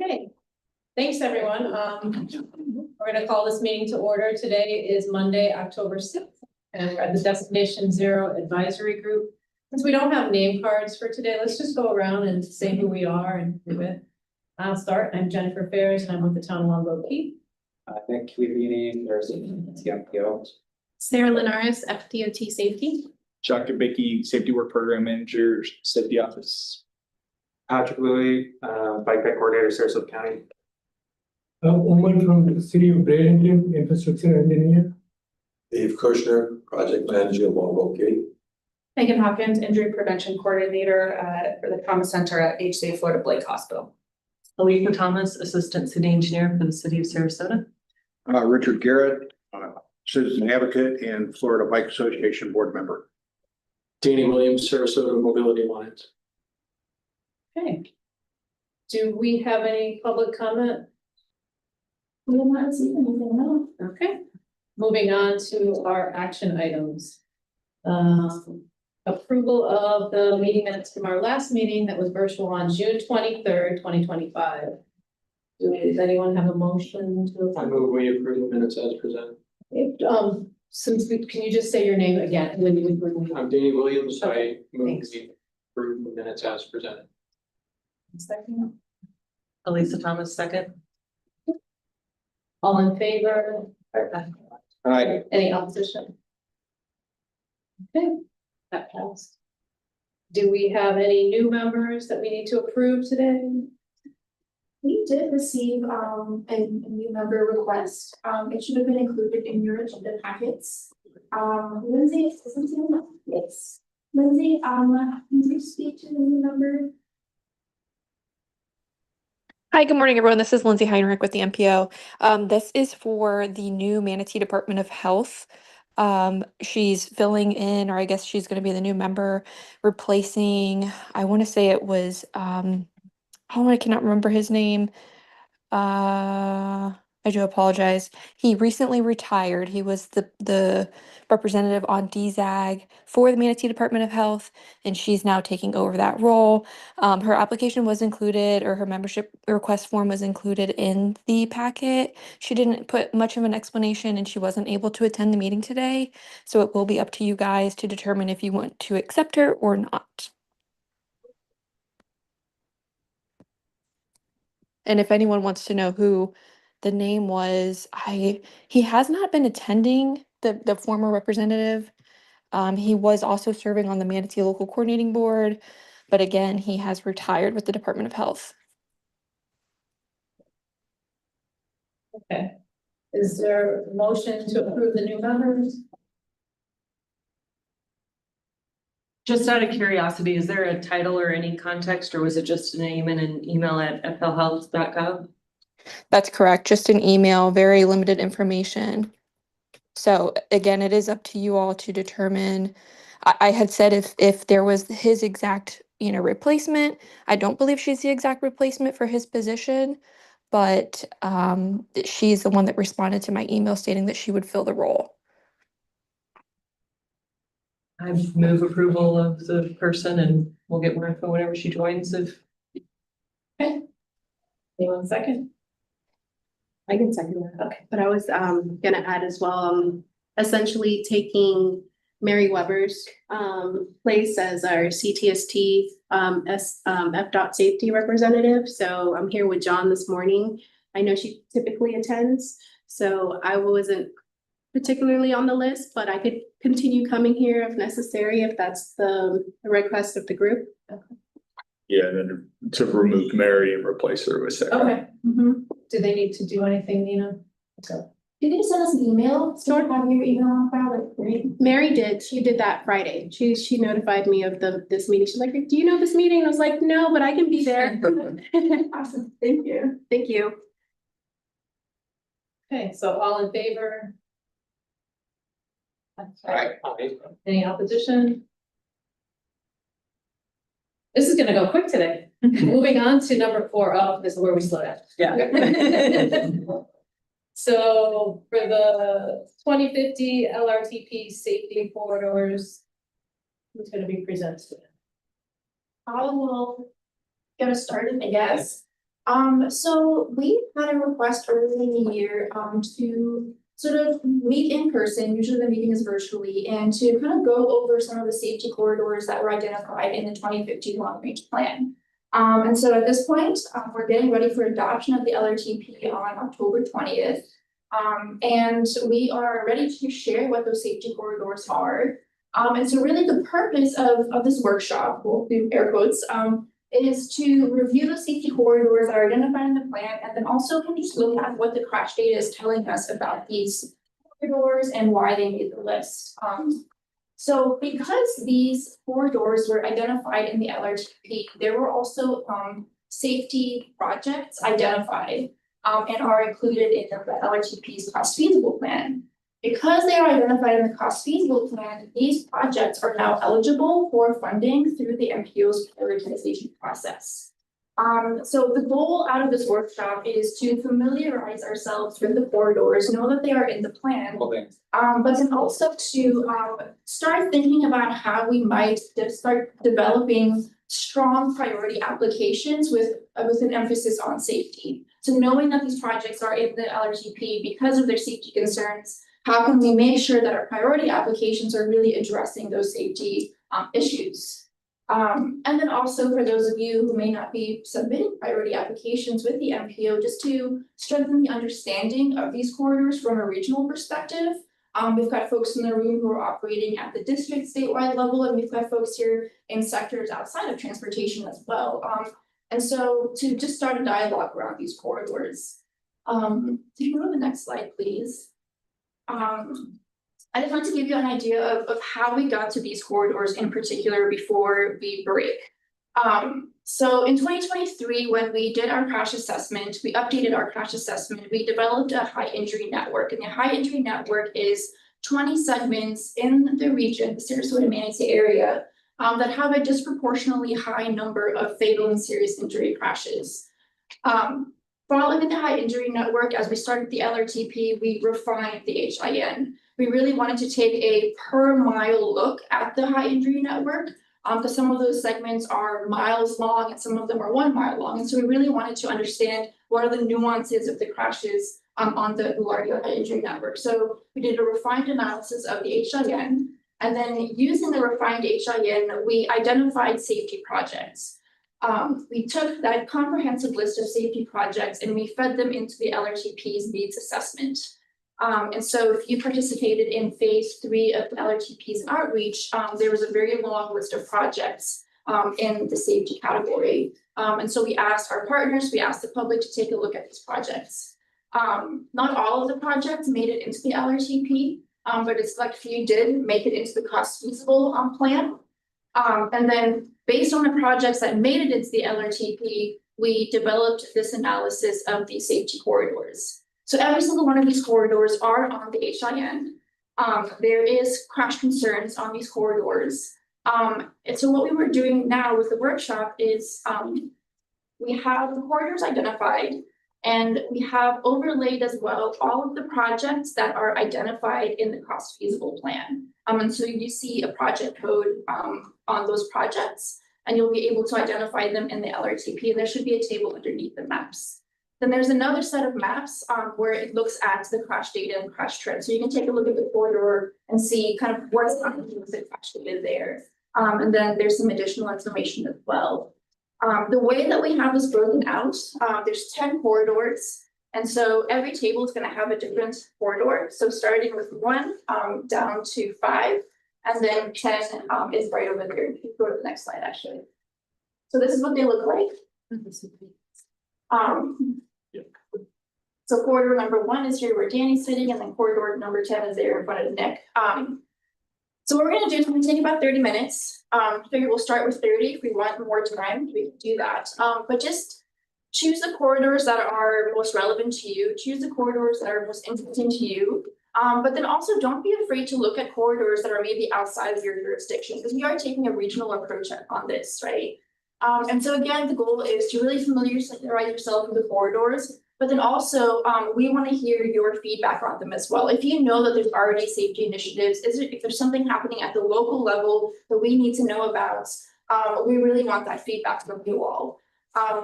Okay, thanks, everyone. We're gonna call this meeting to order. Today is Monday, October 6th, and we're at the Destination Zero Advisory Group. Since we don't have name cards for today, let's just go around and say who we are and who with. I'll start. I'm Jennifer Ferris, and I'm with the Town of Longboat Key. Nick Curini, there's TMPO. Sarah Linares, FDOT Safety. Chuck Bicky, Safety Work Program Manager, Safety Office. Patrick Louis, Bike Ped Coordinator, Sarasota County. Umar from the city of Bradenton, infrastructure engineer. Dave Kushner, project manager of Longboat Key. Megan Hopkins, Injury Prevention Coordinator for the Trauma Center at HCA Florida Blake Hospital. Alicia Thomas, Assistant City Engineer for the City of Sarasota. Richard Garrett, Citizen Advocate and Florida Bike Association Board Member. Danny Williams, Sarasota Mobility Alliance. Okay. Do we have any public comment? We did not receive anything, no. Okay, moving on to our action items. Approval of the meeting minutes from our last meeting that was virtual on June 23rd, 2025. Does anyone have a motion to? I move we approve the minutes as presented. Can you just say your name again when you? I'm Danny Williams. Okay, I move thanks. we approve the minutes as presented. Second. Alicia Thomas, second. All in favor? Aye. Any opposition? Okay, that passed. Do we have any new members that we need to approve today? We did receive a new member request. It should have been included in your agenda packets. Lindsay, yes. Lindsay, can you speak to the new member? Hi, good morning, everyone. This is Lindsay Heinrich with the MPO. This is for the new Manatee Department of Health. She's filling in, or I guess she's going to be the new member, replacing, I want to say it was, I cannot remember his name. I do apologize. He recently retired. He was the representative on DZAG for the Manatee Department of Health, and she's now taking over that role. Her application was included, or her membership request form was included in the packet. She didn't put much of an explanation, and she wasn't able to attend the meeting today. So it will be up to you guys to determine if you want to accept her or not. And if anyone wants to know who the name was, he has not been attending, the former representative. He was also serving on the Manatee Local Coordinating Board, but again, he has retired with the Department of Health. Okay. Is there a motion to approve the new members? Just out of curiosity, is there a title or any context, or was it just a name and an email at flhealth.gov? That's correct. Just an email, very limited information. So again, it is up to you all to determine. I had said if there was his exact, replacement. I don't believe she's the exact replacement for his position, but she's the one that responded to my email stating that she would fill the role. I move approval of the person, and we'll get more info whenever she joins. If Okay. Anyone second? I can second that. Okay, but I was gonna add as well, essentially taking Mary Weber's place as our CTST FDOT safety representative. So I'm here with John this morning. I know she typically attends, so I wasn't particularly on the list, but I could continue coming here if necessary, if that's the request of the group. Okay. Yeah, and then to remove Mary and replace her with Sarah. Okay. Do they need to do anything, Nina? Okay. You can send us an email. So I have your email on file. Like, great. Mary did. She did that Friday. She notified me of this meeting. She's like, "Do you know this meeting?" I was like, "No, but I can be there." Awesome. Thank you. Thank you. Okay, so all in favor? Aye. Any opposition? This is gonna go quick today. Moving on to number 4. Oh, this is where we slow down. yeah. So for the 2050 LRTP safety corridors, who's gonna be presented? I will get us started, I guess. So we had a request early in the year, to sort of meet in person, usually the meeting is virtually, and to kind of go over some of the safety corridors that were identified in the 2050 long range plan. And so at this point, we're getting ready for adoption of the LRTP on October 20th. And we are ready to share what those safety corridors are. And so really the purpose of this workshop, we'll do air quotes, is to review the safety corridors that are identified in the plan, and then also can just look at what the crash data is telling us about these corridors and why they made the list. So because these corridors were identified in the LRTP, there were also safety projects identified and are included in the LRTP's cost feasible plan. Because they are identified in the cost feasible plan, these projects are now eligible for funding through the MPO's prioritization process. So the goal out of this workshop is to familiarize ourselves with the corridors, know that they are in the plan, but then also to start thinking about how we might start developing strong priority applications with an emphasis on safety. So knowing that these projects are in the LRTP because of their safety concerns, how can we make sure that our priority applications are really addressing those safety issues? And then also for those of you who may not be submitting priority applications with the MPO, just to strengthen the understanding of these corridors from a regional perspective. We've got folks in the room who are operating at the district statewide level, and we've got folks here in sectors outside of transportation as well. And so to just start a dialogue around these corridors. Can you go to the next slide, please? I just want to give you an idea of how we got to these corridors in particular before we break. So in 2023, when we did our crash assessment, we updated our crash assessment, we developed a high injury network, and the high injury network is 20 segments in the region, the Sarasota-Manatee area, that have a disproportionately high number of fatal and serious injury crashes. Following the high injury network, as we started the LRTP, we refined the HIN. We really wanted to take a per mile look at the high injury network, because some of those segments are miles long and some of them are 1 mile long. And so we really wanted to understand what are the nuances of the crashes on the larger high injury network. So we did a refined analysis of the HIN, and then using the refined HIN, we identified safety projects. We took that comprehensive list of safety projects and we fed them into the LRTP's needs assessment. And so if you participated in phase 3 of the LRTP's outreach, there was a very long list of projects in the safety category. And so we asked our partners, we asked the public to take a look at these projects. Not all of the projects made it into the LRTP, but a select few did make it into the cost feasible plan. And then based on the projects that made it into the LRTP, we developed this analysis of these safety corridors. So every single one of these corridors are on the HIN. There is crash concerns on these corridors. And so what we were doing now with the workshop is we have the corridors identified, and we have overlaid as well all of the projects that are identified in the cost feasible plan. And so you see a project code on those projects, and you'll be able to identify them in the LRTP, and there should be a table underneath the maps. Then there's another set of maps where it looks at the crash data and crash trends. So you can take a look at the corridor and see kind of what's happening with the crash data there. And then there's some additional information as well. The way that we have this broken out, there's 10 corridors. And so every table is going to have a different corridor. So starting with 1 down to 5, and then 10 is right over there. You can go to the next slide, actually. So this is what they look like. So corridor number 1 is here where Danny's sitting, and then corridor number 10 is there in front of Nick. So what we're going to do is we're going to take about 30 minutes. Figure we'll start with 30. If we want more time, we can do that. But just choose the corridors that are most relevant to you. Choose the corridors that are most interesting to you. But then also don't be afraid to look at corridors that are maybe outside of your jurisdiction, because we are taking a regional approach on this, right? And so again, the goal is to really familiarize yourself with the corridors. But then also, we want to hear your feedback on them as well. If you know that there's already safety initiatives, if there's something happening at the local level that we need to know about, we really want that feedback from you all.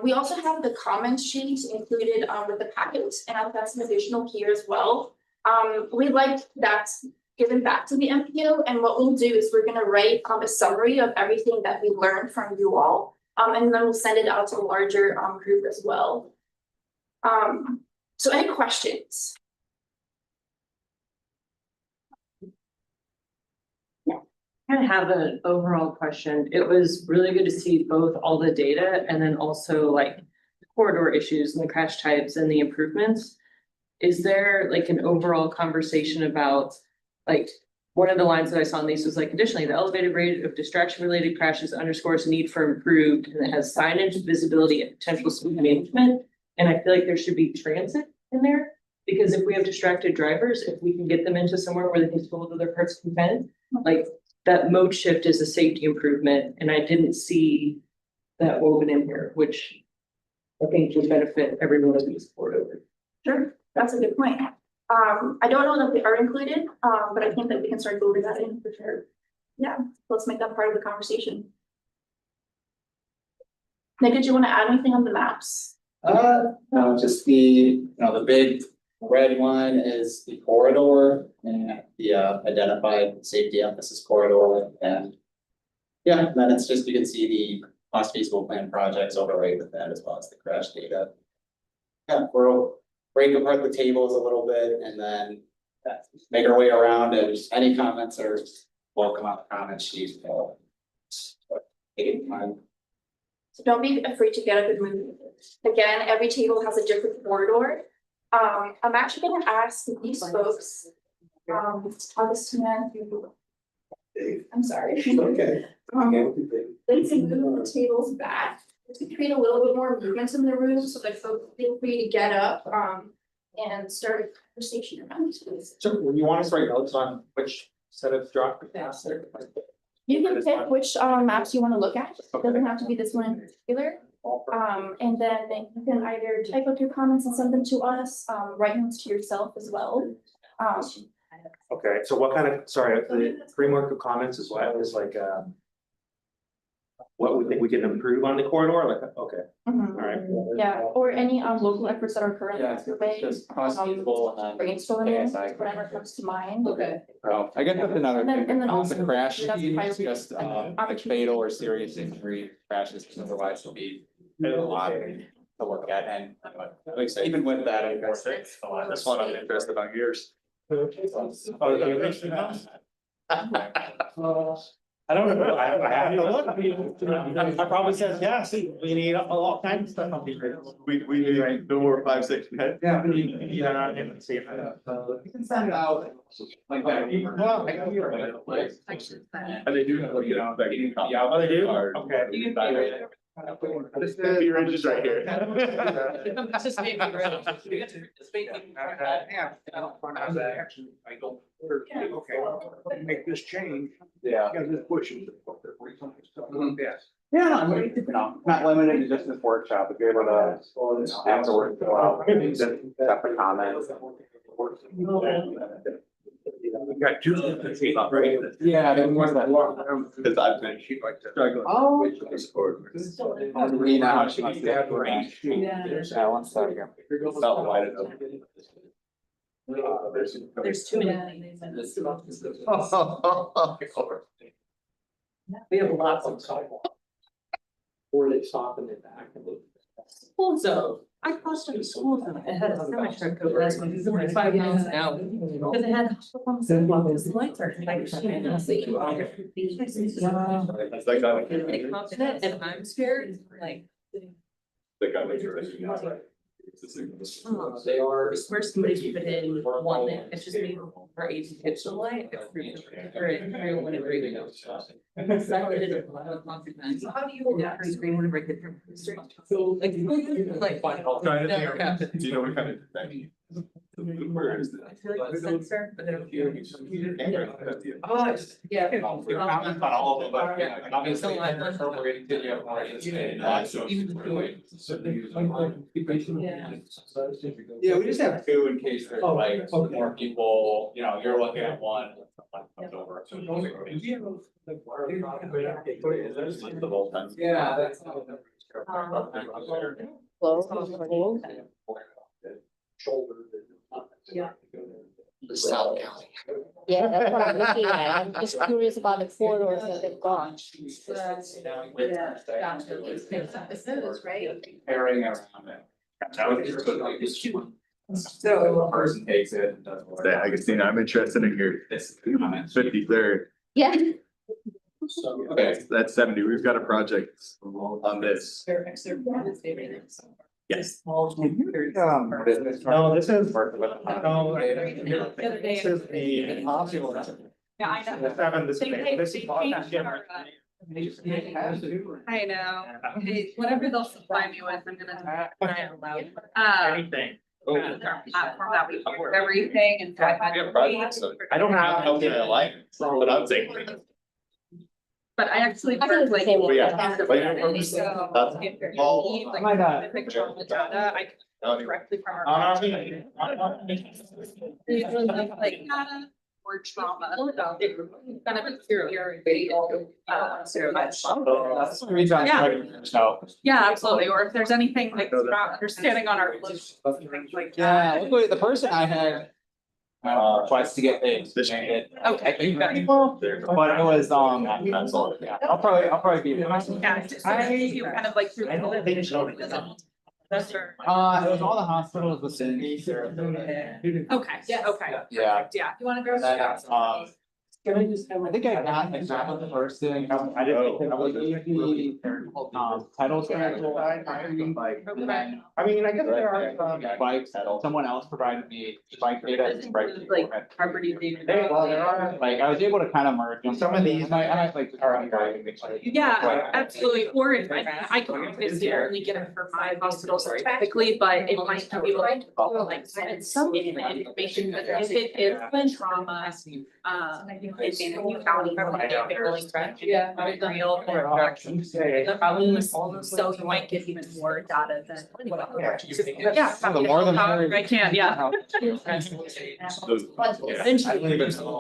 We also have the comment sheet included with the packet, and I've got some additional here as well. We'd like that given back to the MPO, and what we'll do is we're gonna write a summary of everything that we learned from you all. And then we'll send it out to the larger group as well. So any questions? I have an overall question. It was really good to see both all the data and then also like the corridor issues and the crash types and the improvements. Is there like an overall conversation about like one of the lines that I saw in these was like additionally, the elevated rate of distraction related crashes underscores the need for improved and it has signage, visibility and potential speed management. And I feel like there should be transit in there because if we have distracted drivers, if we can get them into somewhere where they can still do their parts content, like that mode shift is a safety improvement, and I didn't see that woven in here, which I think would benefit everyone as we support over. Sure, that's a good point. I don't know that they are included, but I think that we can start building that in for sure. Yeah, let's make that part of the conversation. Nick, did you want to add anything on the maps? No, just the big red one is the corridor and the identified safety emphasis corridor and. Yeah, then it's just, you can see the cost feasible plan projects overlaid with that as well as the crash data. Yeah, we'll break apart the tables a little bit and then make our way around and any comments are welcome on the comment sheet. Take your time. So don't be afraid to get up and move. Again, every table has a different corridor. I'm actually gonna ask these folks, Augustina, I'm sorry. Okay. Let's move the tables back to create a little bit more movement in the room, so that folks feel free to get up, and start a conversation around this. So when you want us to write notes on which set of drop maps there? You can pick which maps you want to look at. It doesn't have to be this one in particular. And then you can either type up your comments and send them to us, write notes to yourself as well. Okay, so what kind of, sorry, the framework of comments is what is like, what we think we can improve on the corridor, like, okay, all right. Yeah, or any local efforts that are currently underway. Just cost feasible and then. Brainstorming, whatever comes to mind. Okay. Well, I guess that's another And then- thing, and then also the crash that's sheet higher is just like fatal or serious injury crashes, because otherwise will be a lot to look at, and like I said, even with that, I guess. That's one I'm interested about yours. I don't know, I have to look. I probably says, yeah, see, we need a lot of kinds of stuff on these. We need no more 5 section head. Yeah, we need, yeah, and see if I. You can send it out like that. Well, I can be right. And they do have like, Yeah, oh, they do, okay. This is ranges right here. Just maybe, right? I don't, okay, make this change. Yeah. You gotta just push it. Yes. Yeah, I mean, not limited to just this workshop, if you're able to afterwards go out, just separate comments. We got two. Right. Yeah, then what's that? Cause I've been struggling. Oh. With this corridor. We know how she wants to. Yeah. Yeah, one second. Felt wide enough. There's too many. We have lots of. Or they stop and they back and they. School zone. I crossed a school zone. It had a semi truck go last one, it's only 5 miles an hour. Cause it had. The lights are. It's like that. They confident and I'm scared, like. They got me direction. They are. Where somebody put in one that it's just me for AC kitchen light. Everyone agreed. So I did it a lot of consequences. So how do you? Yeah, green whenever I get from the street. Like. Do you know what kind of thing? Where is I feel like the sensor, but then. it? Oh, it's, yeah. Comments on all of them, but yeah, Yeah. obviously, we're gonna continue to more. Yeah, we just have two in case there's like more people, you're looking at one. Comes over. The whole time. Yeah, that's. South County. Yeah, that's what I'm looking at. I'm just curious about the corridors that they've gone. Pairing around it. That would be so a person takes it and does. I guess, I'm interested in your This. 53rd. Yeah. Okay, that's 70. We've got a project on this. Yes. No, this is, no, this is the optional. Yeah, I know. The seven, this is. I know. Hey, whatever they'll supply me with, I'm gonna try it aloud. Anything. Our platform that we cover everything and so I've had. I don't have. But I'm thinking. But I actually I think work it's the like. same one. So if you're Oh, like my God. specific on the data, I can directly from our. Like data or trauma. It's gonna be through your video. Yeah, absolutely. Or if there's anything like not understanding on our. Like. Yeah, look, the person I had. Twice to get things. Okay. But it was, yeah, I'll probably be. Yeah, I you kind of like through. That's fair. It was all the hospitals within. Okay, yeah, okay. Yeah. Yeah, you wanna go? I think I got exactly the first thing. I didn't. I was the title schedule. Okay. I mean, I guess there are. Bikes, someone else provided me bike data. and bike Like data. property data. Well, there are. Like, I was able to kind of merge them. Some of these- I like already driving. Yeah, absolutely, or if I can obviously only get it for my hospital specifically, but it might be like, some information, but if it is trauma, it's in a county, yeah, real infections. The problem is, so you might get even more data than. Yeah. The more the merrier. I can, yeah. Eventually,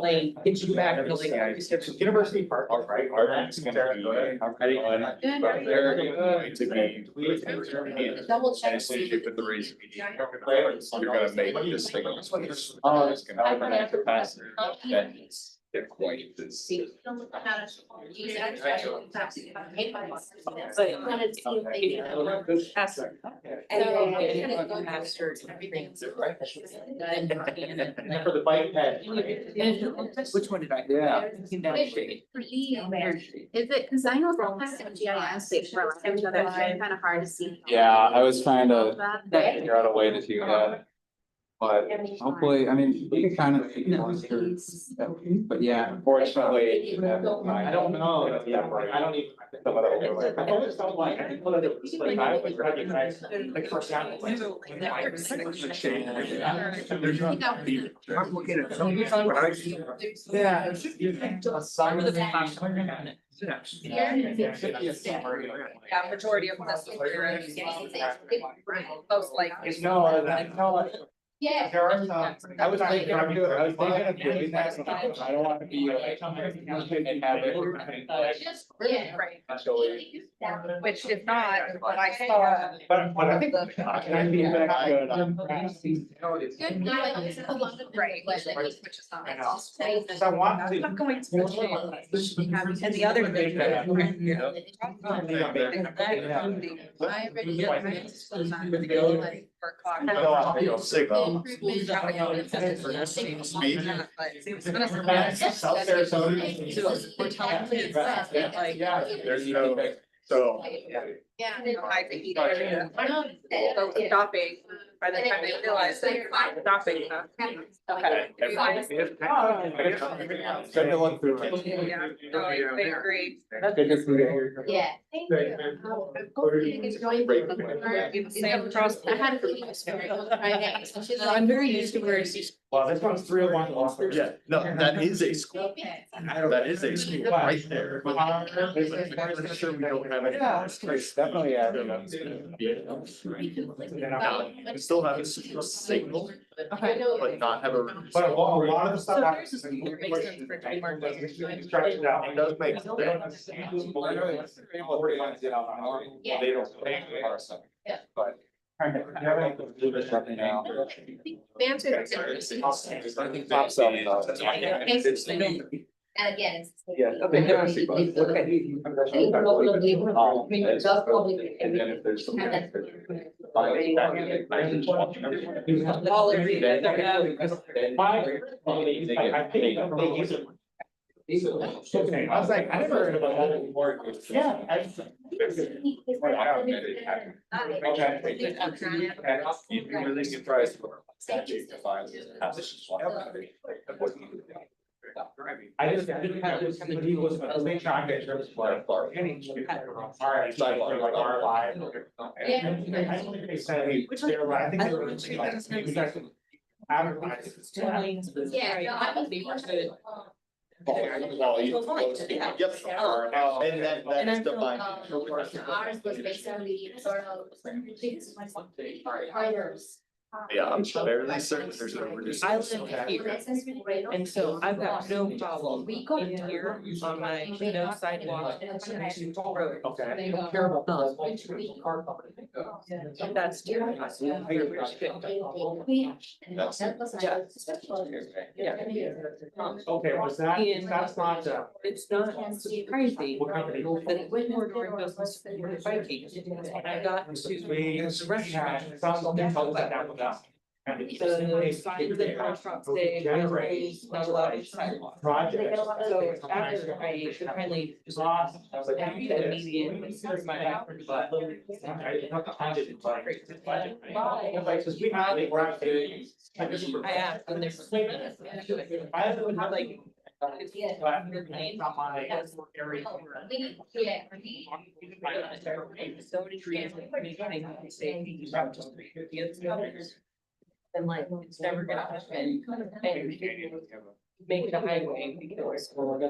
like, get you back to like. University Park, right? They're going to be. Double check. And as soon as you put the reason you need, you're gonna make this thing. Oh, it's gonna have enough capacity. Then they're quite this. For the bike ped. Which one did I? Yeah. Is it, cause I know sometimes in GIS, they for each other, it's kind of hard to see. Yeah, I was trying to That. figure out a way to do that. But hopefully, I mean, we can kind of. But yeah, unfortunately. I don't know. I don't even. I always felt like, I think one of the, like, I would recognize, like, for example, like. Yeah. Yeah, majority of this. Most likely. No. Yeah. There are some. I was thinking of doing that, but I don't want to be like. And have it. Right. Which is not what I saw. But I think. I'd be back good. Right, which is not. I know. Cause I want to. I'm not going to. And the other thing. There's no, so. Yeah. High heat area. So stopping, by the time they realize that you're not stopping. Okay. Good to look through it. Yeah, no, I agree. Good to see you. Yeah. Thank you. Sam across. I had a really Friday, so she's like. I'm very used to where it's. Well, this one's 301. Yeah, no, that is a school. That is a school right there. I'm sure we don't have any. Yeah, definitely, yeah. It's the still have a signal, Okay. but not have a. But a lot of the stuff. So there's a school that makes sense for trademark. Construction out. It does make. They don't understand. They don't. Yeah. But. I think top seven, And again, it's. Yeah. Okay. They have to see both. Okay. And then if there's some. Okay, I was like, I never heard about that before. Yeah. You can really get price for statute defines positions. I didn't have this, the deal was, I was making sure I get service for it. Alright, so like R5. I don't think they say, they're right, I think they were like, maybe you guys can advertise. Yeah, no, I was. Well, you. Yep. And then that's defined. Ours was based on the sort of. Fires. Yeah, I'm fairly certain there's no. I live here, and so I've got no problem in here on my no sidewalk. Road. Okay. That's true. That's. Yeah. Okay, was that, that's not, It's not crazy. what company? That it went more door business for biking. When I got to the restaurant. It's not something else that that was done. The sign of the restaurant say, not allowed in sidewalk. Project. So after I finally It's awesome. I was like. after the median, with my but Because we have, like, we're actually. I asked and there's. I haven't had like. Yeah. But it's not my area. So many trees, like, safety, and like, it's never gonna happen, and make it a highway because. Really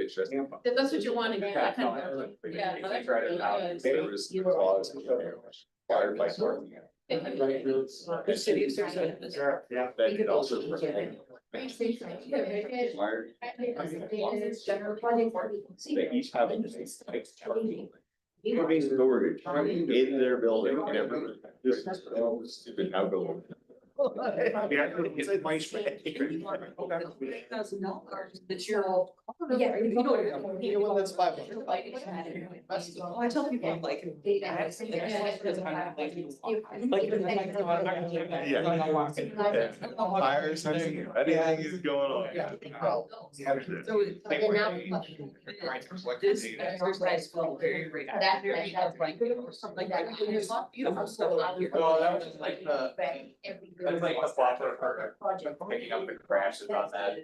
interesting. That's what you're wanting, yeah, kind of. Yeah, no, that's Tried it out. good. There was clause in there, fired by parking. The city of Sarasota. Sure, yeah. That could also. Very safe, yeah, very good. Fired. General funding for. They each have a distinct parking. Storage in their building, and everything. This is all stupid outgoing. It's a nice. $8,000 that you're. Yeah. You know what, that's $500. I tell people, I'm like. I have something because I'm like. Fires, anything is going on. So it's like this exercise felt very great. Like, beautiful stuff out here. Well, that was just like the, that's like the buffer for picking up the crashes on that.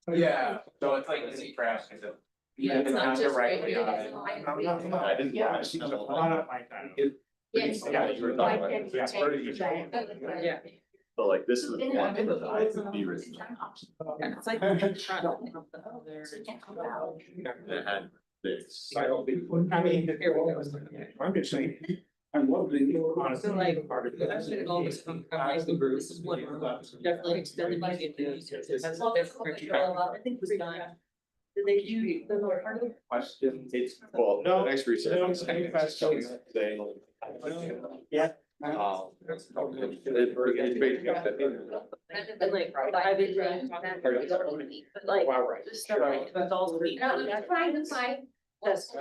Yeah, so it's like this crash, is it? Yeah, it's not just Directly on right. it. I didn't. Yeah, it's not like that. Yeah, you were talking about it. It's pretty good. Yeah. But like, this is one thing that I could be written. And it's like. That had this. I mean, I'm just saying. I'm loving. So like, that's been all this from the group, this is what definitely extended my get to. I think was done. Did they do the more part of it? Question, it's, well, no, next research. Yeah. It's basically. And like, I've been really talking, but like, this stuff like, that's all. That's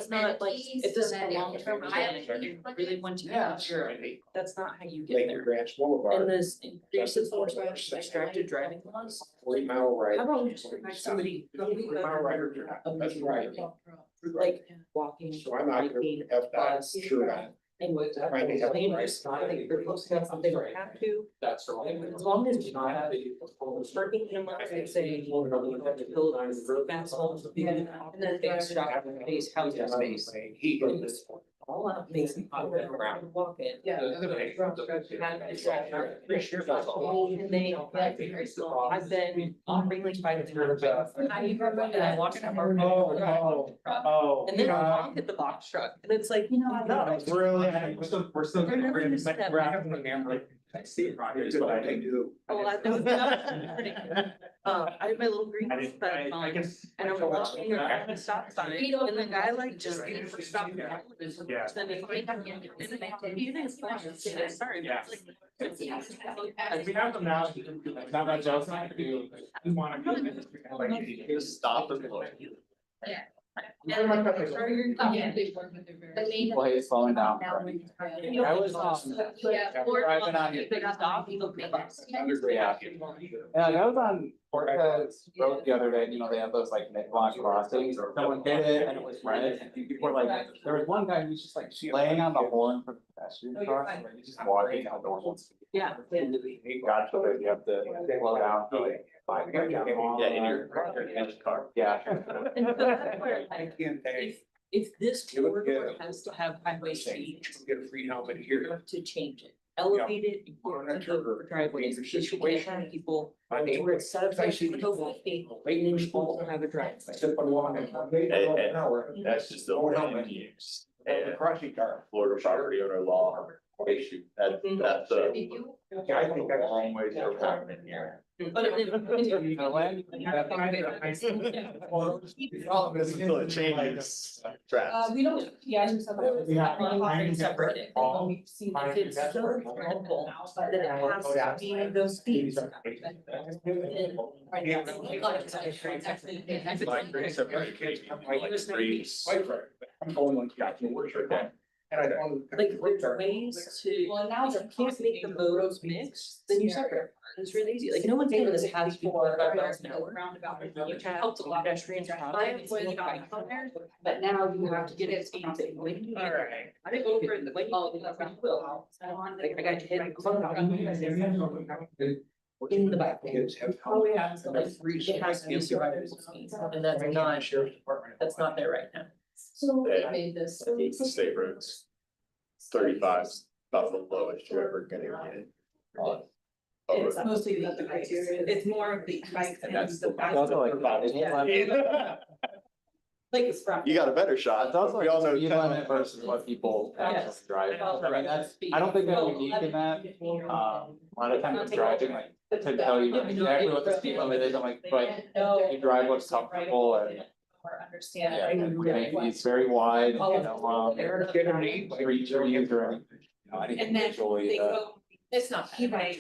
not like, if this is a long term plan, you really want to make sure, that's not how you get there. Ranch Boulevard. And this increase enforcement of distracted driving laws, 40-mile ride. how about we just provide somebody. That's right. Like walking, So I'm not gonna biking, have that, bus. sure. And with that, I think they're close enough, they don't have to, That's right. as long as you not have parking in a month, they say, well, you have to build on fast homes, and then they stop, base housing space. all out makes me pop around, walk in. Yeah. And they, I've been offering like 5 minutes. And I'm walking up our. And then I honk at the box truck and it's like, No, it's really, we're still gonna bring it back around from there, like, I see it right here, is what I do. oh, I know. I have my little green spec I on guess. and I'm walking around the stop sign and the guy like just stopped. Yeah. Then it's like, you think it's fine, sorry. but Yeah. it's like- And we have them now, not much else I can do, we wanna. Just stop and look. Very much like- Well, he's slowing down. I was, driving on your. Yeah. Yeah, like I was on Cortez Road the other day, and they have those like mid-block crossings, someone hit it and it was red, and people were like, there was one guy who's just like laying on the horn for the pedestrian crossing, like, he's just walking down normal. Yeah. God forbid you have to slow down for like 5 minutes. Yeah, in your car. Yeah. And so that's where, like, if this corridor has to have highway speed, Get a free helmet you here. have to change it. Elevate it, improve the driveways, because you can't have people, where it's set up so you can go 50, and then you also have a driveway. And that's just the land use. And Crushing car. Florida property owner law issue, that's a Yeah, I think that's. long way to come in here. But it- The land- All of this until it changes. Traps. We don't, yeah, I just have. Separate it, and we've seen if it's so local, that it has to be those speeds. I'm going like, yeah, to work right there. And I don't. Like, there's ways to, Well, now if they're you can't make the modes mix, then you separate. It's really easy, like, no one's saying this has to be 45 miles an hour. Which helps a lot of pedestrians. I have pointed out on there, but now you have to get it. Alright. I didn't go for it, when you will. Like, I got hit in the back. Oh, yeah. So like, it has to be survivable speeds, and that's not there right now. So Yeah. they made this. It's the state roads. 35 is about the lowest you're ever gonna get on. a It's road. mostly the criteria, it's more of the bike And that's the the. back. It's also like, Like it's from. You got a better shot. it's also We all know. like speed limit versus what people actually drive. I mean, that's, I don't think they're unique in that. A lot of times I'm driving like to tell you exactly what the speed limit is, I'm like, but you drive what's comfortable and. Yeah, it's very wide, street trees or anything. Anything visually, It's not.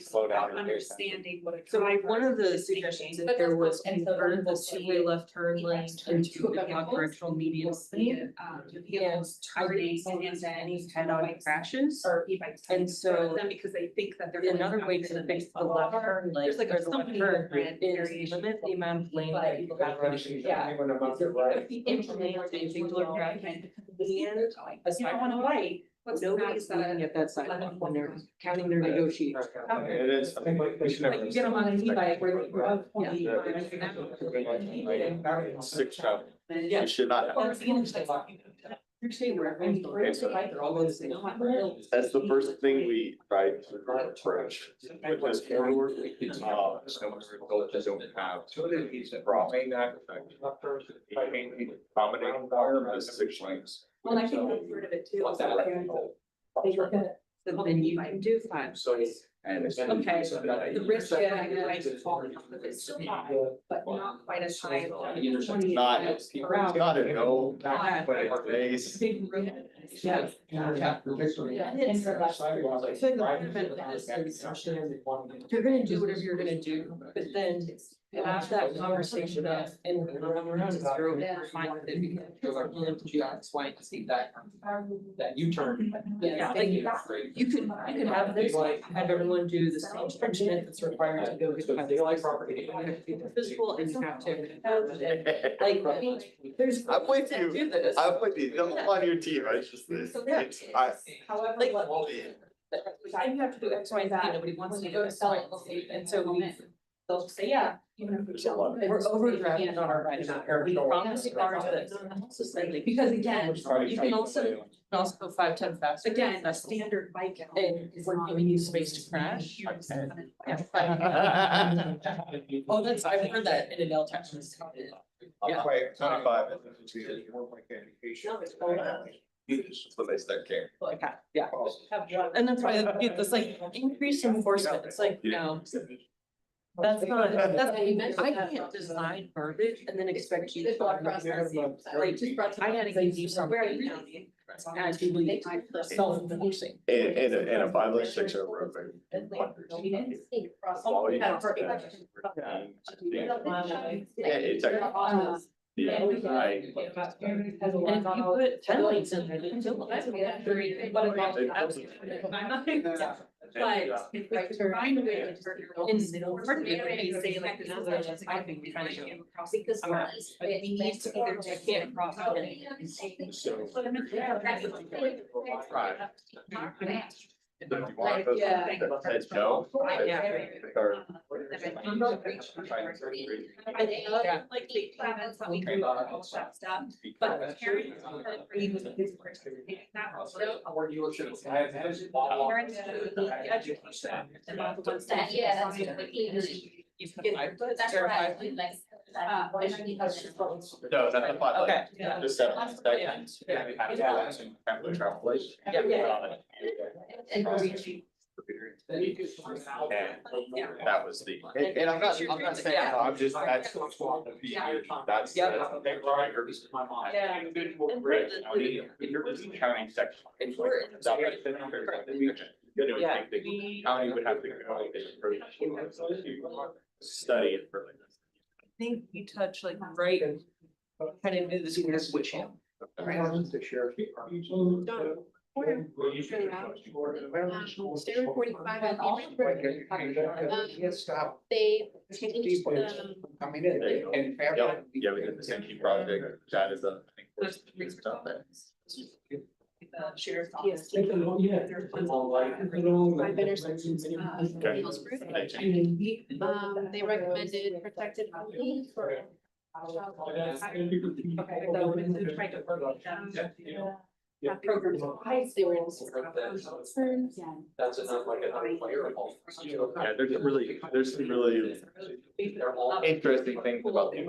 slow down. Understanding what it. So like one of the suggestions, if there was convert the two-way left turn lane into a non-directional median speed. And targeting against any head-on crashes. Or e-bikes. And so Them because they think that they're. another way to fix the left turn lane, There's like a or the left something turn brand is variation. limit the amount of lane that people have. Yeah. If we implement a vehicular traffic and a sidewalk light, nobody's looking at that sidewalk when they're counting their negotiations. It is. I think we should Like you get them on an e-bike where you have 20. Six traffic. Yeah. You should not have. You're saying where everyone's they're all going to say. That's the first thing we tried to approach with this corridor. Just don't have. Accommodate is 6 lanes. Well, I think I've heard of it too. So then you can do 5. And it's. Okay, the risk, I know I just fall off of it still high, but not quite as high. as 20 Not, miles it's per hour. not a no, but it's base. Big road. Yeah. I feel like the benefit of this is you're gonna do whatever you're gonna do, but then have that conversation of, and around zero, we're fine with it because we're willing to do X, Y, and Z. That U-turn. Yeah, like you could have this, have everyone do the same stringent that's required to go get. Property. Physical and you have to. Like, there's. I'm with you. Do this. I'm with you, I'm on your team, it's just this, it's, I. However, Like, what- I have to do X, Y, and Z, nobody wants to go to sell it, and so we, they'll say, yeah, We're overdrafting on our right now. We promised cars that. Because again, you can also go 5, 10 faster. Again, a standard bike. And if we're giving you space to crash. Oh, that's, I've heard that in Adele, Texas. Yeah. Wait, 25. More like education. No, it's all right. That's what they start caring. Like, yeah, and that's why it's like increased enforcement, it's like, no. That's not, I can't design verbiage and then expect you to. Like, I had to give you something. And to be self-enforcing. And a 506 or road. Yeah, it's actually. Yeah, And if you put 10 lanes in there, then still. But if we find a way to just. In order to say like this is just, I think we're trying to get across because but we need to either just get across. Yeah. Says no. Like the comments that we do all that stuff, but parents are agreeing with his work. That also. Parents need the education about the ones that. That's right. No, that's the plot. Okay. Just 7 seconds. And that was the. And I'm not saying, I'm just, that's. That's. Yeah. County section. Yeah. The county would have to go. Study it for like. I think you touch like right, kind of into this switch him. The sheriff's department. Stay recording 5 at Stop. They changed Coming in and. Yeah, we did the same key project, that is the, I think, stuff there. Sheriff's Yes. Yeah. Five intersections, Okay. Hillsborough. They changed. They recommended protected only for. Okay, so when we tried to work that program. They were concerns. That's enough like a fireball. Yeah, there's some really interesting things about the.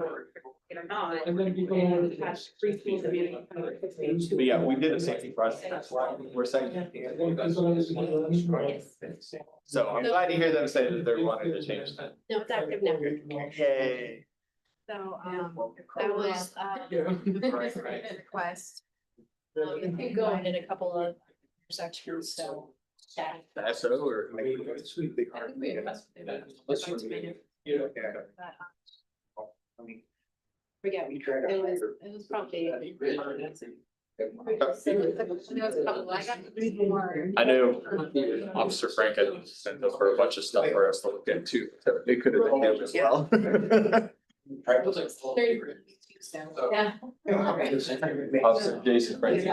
Or not. And then people. Had 3 schools of meeting. But yeah, we did a safety project, that's why we're saying. So I'm glad to hear them say that they're wanting to change that. No, it's active now. Yay. So, that was, request. It could go in a couple of sections, so. The SO or? Sweet big heart. Forget, it was probably. I know Officer Frank had sent over a bunch of stuff for us to look into, so it could have been him as well. Yeah. Officer Jason Frank. I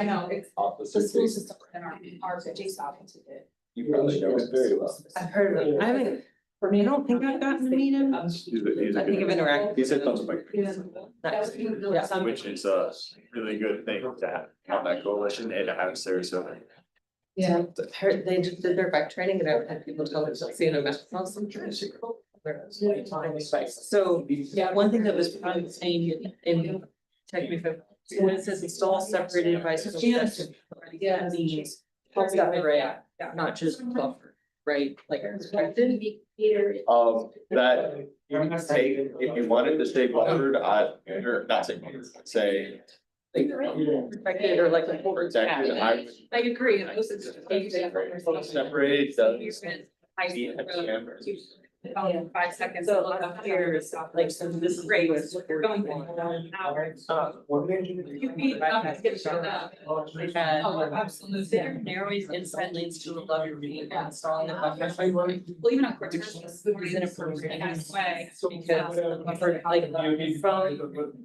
know, it's the school system and our Jason office did. You probably know it very well. I've heard of it, I haven't, I don't think I've gotten to meet him. I think I've interacted. He's hit on the mic. Nice. Yeah. Which is a really good thing to have on that coalition and to have Sarasota. Yeah, they just did their bike training and I've had people tell me, seeing a mess. So, yeah, one thing that was saying in, check me if, when it says install separated by suggestion. Yeah, means help that array, not just buffer, right, like protected. That you can take, if you wanted to stay buffered, or not say, say. Protected or like a. Protected, I I agree. would separate the. 5 seconds. So up here is like, so this is great, we're going. You beat up, it's gonna show up. We've had. Oh, absolutely. There narrows inside lanes to allow your vehicle installing the buffer. Well, even on Cortez, Is inappropriate. way. Because the buffer, like, from,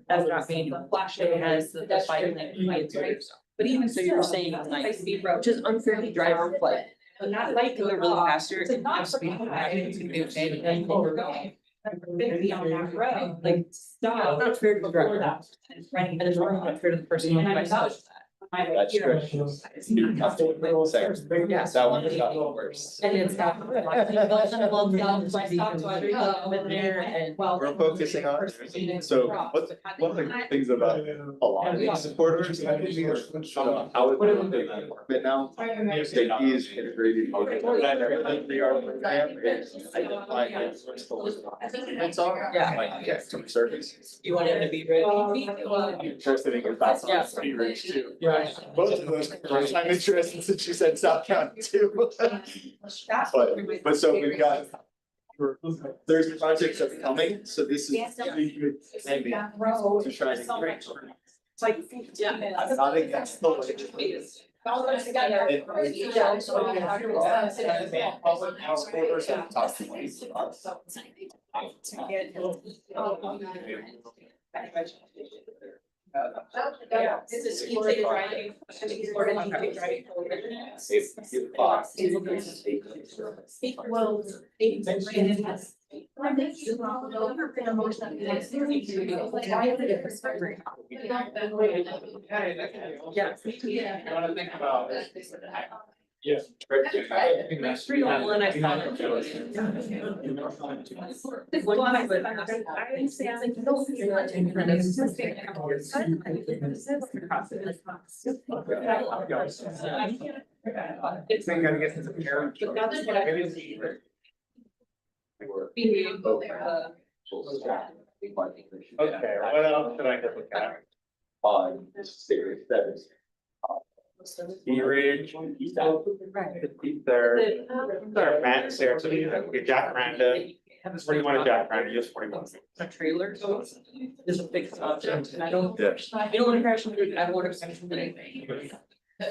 as not being flash, it has the bike lane, right? But even So you're saying like, high speed road. which is unfairly driver play. But not like do it really faster. It's not speed. It's gonna be okay, but then when we're going. Gonna be on that road, like stop. Not fair to the driver. Right, and it's not fair to the person. That's true. Yeah, that one got worse. And it's got. So I stopped to every in there and. We're focusing on, so one of the things about a lot of these supporters, I think are, how it but now, safety is integrated. They are, identify it's all, Yeah. like, yeah, some services. You want it to be ready? Interested in your thoughts on Yeah. speed reach too. Both of those, I'm interested since you said South County too. But so we've got. There's projects that are coming, so this is. Maybe to try to. It's like, yeah. I'm not against the All together. public house orders and talk to me. Yeah, this is easy driving. Well, yeah. You wanna think about it. Yes. It's not gonna get to the parent. But that's what I- Maybe it's easier. Being able Okay, Okay, what else should I look at? on serious status. Be Ridge. They're Matt, Sarah, so we get Jacaranda. What do you want a Jacaranda? Just 41. a trailer, so it's a big object, and I don't, Yeah. I don't wanna crash into it, I don't wanna crash into anything.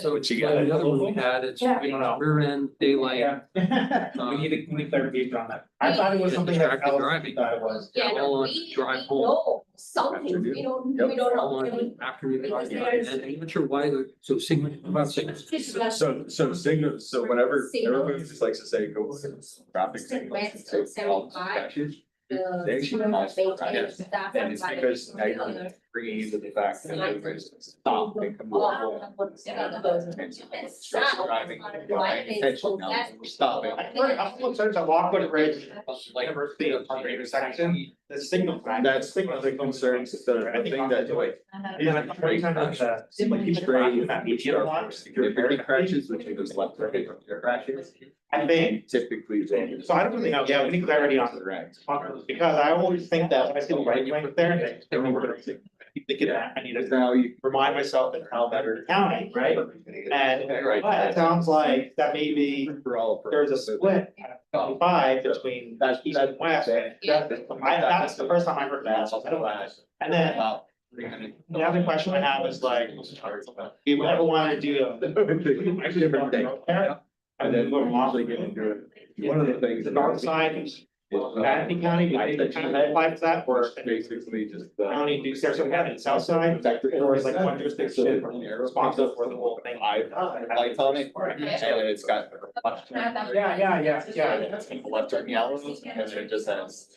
So what you Yeah, got? the other one we had, it's, Yeah. you know, rear end, daylight, We need clarification on that. I thought it was something that Distracted Alex driving. thought it was. all on drive home. Something, we don't All on afternoon driving, and I'm not sure why, so signal, about signals. So signals, so whenever everybody just likes to say go traffic signals, and say all crashes. They actually cause crashes, and it's because now you're bringing into the fact that everybody's stop and come over. Driving, attention now, we're stopping. I'm concerned that Lockwood Ridge, like, University of Park intersection, the signal flag. That's the concerns, the thing that like. Yeah, I'm pretty kind of, keep track of that ETR lot. Security crashes, which goes left or right crashes, I think, typically they. so I don't really know, yeah, we need clarity on the Correct. because I always think that when I see the right link there, I keep thinking that I need Because to now you. remind myself that how better county, right? And Right. but it sounds like that maybe For all. there's a split at 25 between east and west. That's the first time I heard that, so I don't know. And then the other question I have is like, if you ever wanted to do a. Different thing. And then we're Usually get into it. One of the things. the north side is Madison County, we need to kind of apply to that, or Basically just. I don't need to do Sarasota County, the south side, or is like one jurisdiction responsible for the whole thing. Lights on it, and it's got. Yeah. Left turn yellow, and then it just has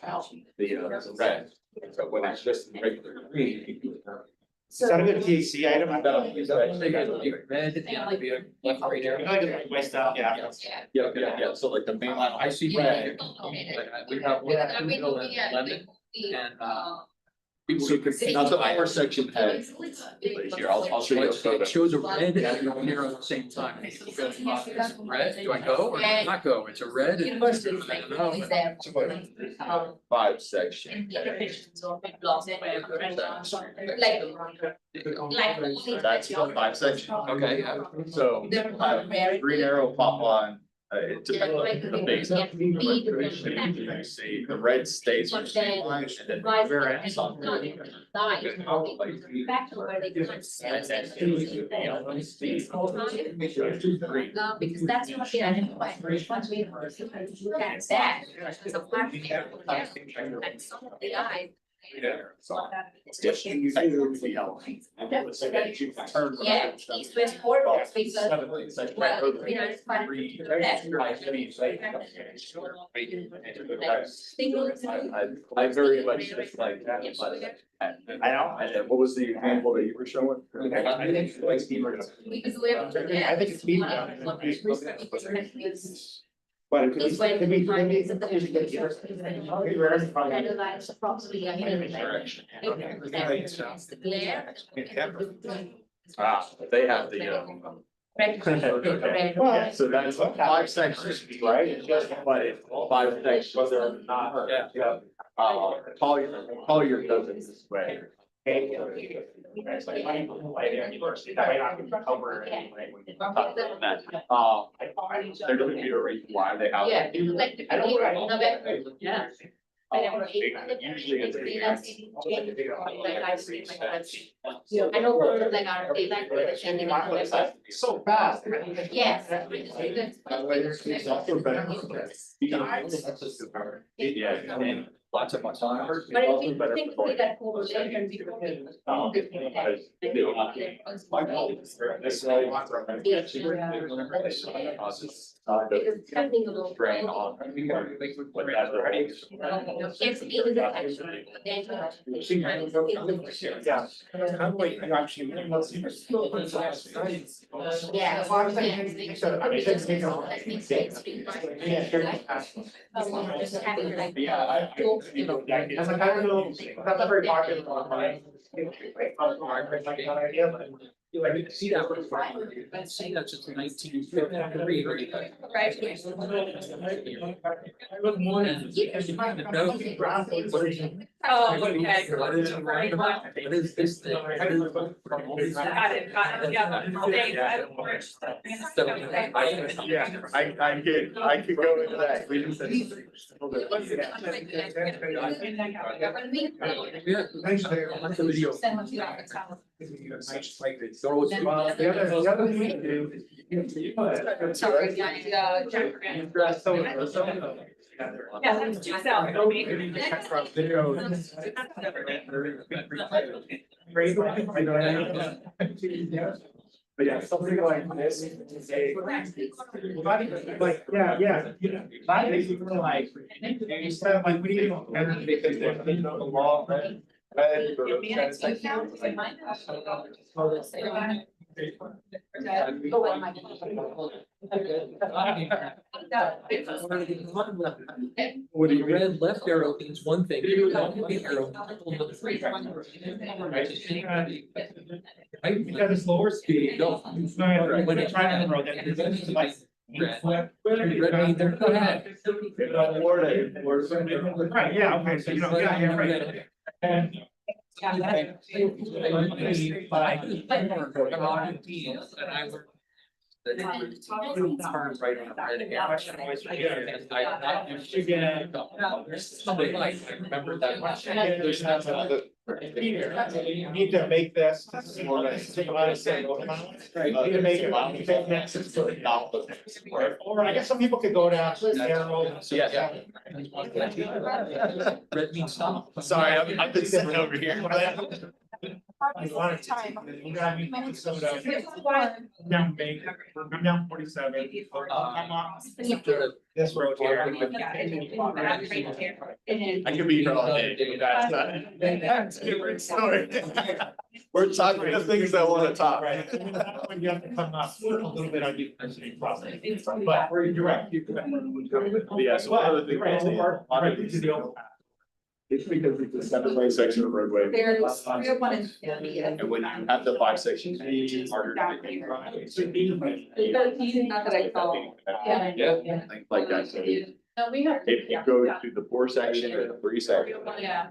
the red. So when it's just regular green. Is that a good TAC item? I bet. Red, and be a left right I arrow. like it, my stuff, yeah. Yeah, so like the main line. I see red. We have one in the middle and lemon, and, So not the hour section has. Here, I'll show you a photo. it shows a red and a green arrow at the same time. Red, do I go or not go? It's a red and. Five section. That's the five section. Okay, yeah. So green arrow pop on, it depends on the base. You see, the red stays with the same line and then the rear ends on. Back to where they can't because that's what they identify. Once we look at that, there's a black. And some of the eyes, Yeah, east west corridor, because. I very much just like that, but I know, and what was the example that you were showing? Because we have. I think it's medium. But it could be, Because when. could be. Kind of like approximately. They have the. Well, So that's 5 sections, right? It's just, but it's 5 sections, whether or not, yeah. Collier does it this way. University, that might not cover it anyway. When you talk about that. There doesn't be a reason why they have. Yeah, like. I don't. Yeah. Usually it's. I know, like our daylight. So fast. Yes. It's also better. Yeah, I mean, lots of much. But But if you think we that correlation between. Because depending on. Drain on. But that's right. Yes, it is actually. Yeah. How do I actually? Yeah. Yeah, I, you know, As like, I don't know, that's not very popular online. Idea, but. You like see that? I'd say that's just 1953. Oh, okay. What is this thing? Got it, yeah. yeah, I could go into that. We just said. The other thing to do is. Yeah, that's 2000. But yeah, something like this is a. Like, yeah, you know, that is really like, instead of like, we need to, because there's, you know, the law, right? What do you red left arrow means one thing. Right arrow. Because it's lower speed. No. When it's trying to road, it's like. Red means they're go ahead. Right, yeah, okay, so you know, yeah, right. And. And I turn right on red arrow. Something like, I remember that much. You need to make this. Take a lot of say. You need to make it. Or I guess some people could go down. Yeah. Red means stop. Sorry, I've been sitting over here. You want it. You gotta be Minnesota. Down Maine, I'm down 47. I'm on this road here. I could be here all day, that's not, that's a different story. We're talking the things I wanna talk. Right. When you have to come up a little bit on university process. But you're right. Yeah, so one of the things. A lot of these- It's because it's a 7-lane section of roadway. And when you have the 5 sections, it's harder to make. Not that I call. Yeah, like I said, No, we have. if you go to the 4 section or the 3 section. Yeah.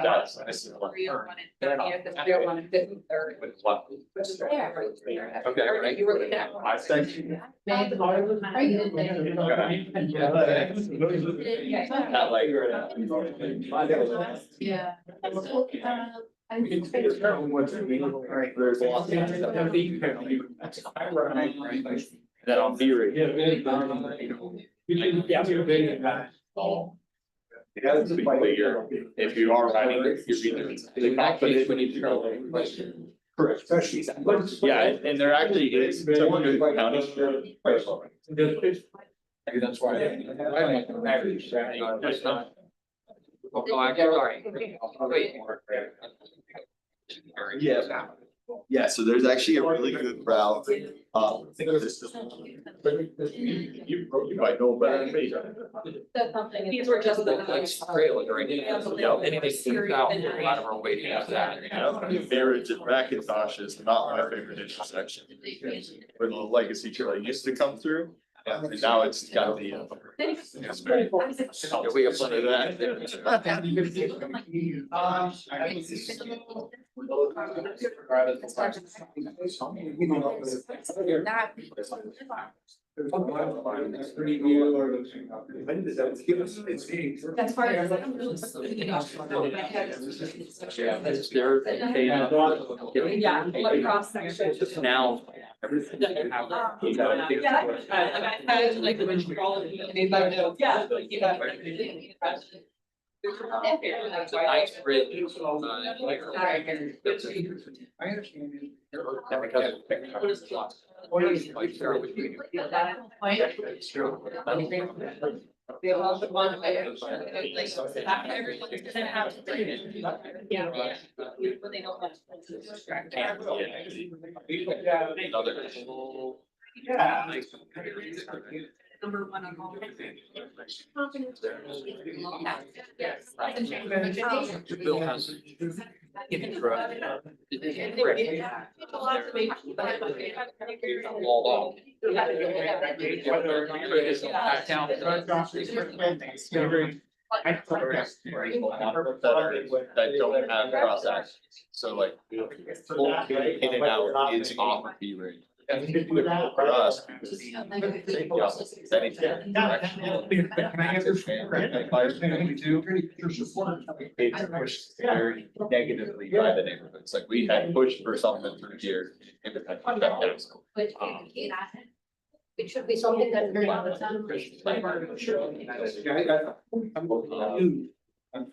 That's. This is what. 301 and 301 and 53rd. With what? Which is there. Okay, right. You were looking at. 5 section. Are you? Not like. Yeah. There's a lot of things that on theory. to be clear, if you are riding, you're being. We need to go. Correct. Yeah, and there actually is some good county. Maybe that's why. That's not. Oh, I'm sorry. Wait. Yeah. Yeah, so there's actually a really good route, this is. You might know better than me. That's something. These were just the. Trailer right now. Anything south, a lot of our way to that. Marriage and Racketosh is not my favorite intersection. Where the legacy trail used to come through, and now it's got the. It's very. We have plenty of that. That's part of Yeah, like cross section. Now. Yeah, like, you know. It's a nice bridge. I understand. And because it's like, Sarah, we can- It's true. They all the one way. Not everyone is gonna have to bring it. Yeah. When they don't want Number one on all. Yes. Bill has. Walled off. Back down. That don't have cross access, so like. Full in and out is off of B rate. For us. Because anything. Can I answer? It's very negatively by the neighborhoods, like we had pushed for something through here. Independent shutdowns. It should be something that's very.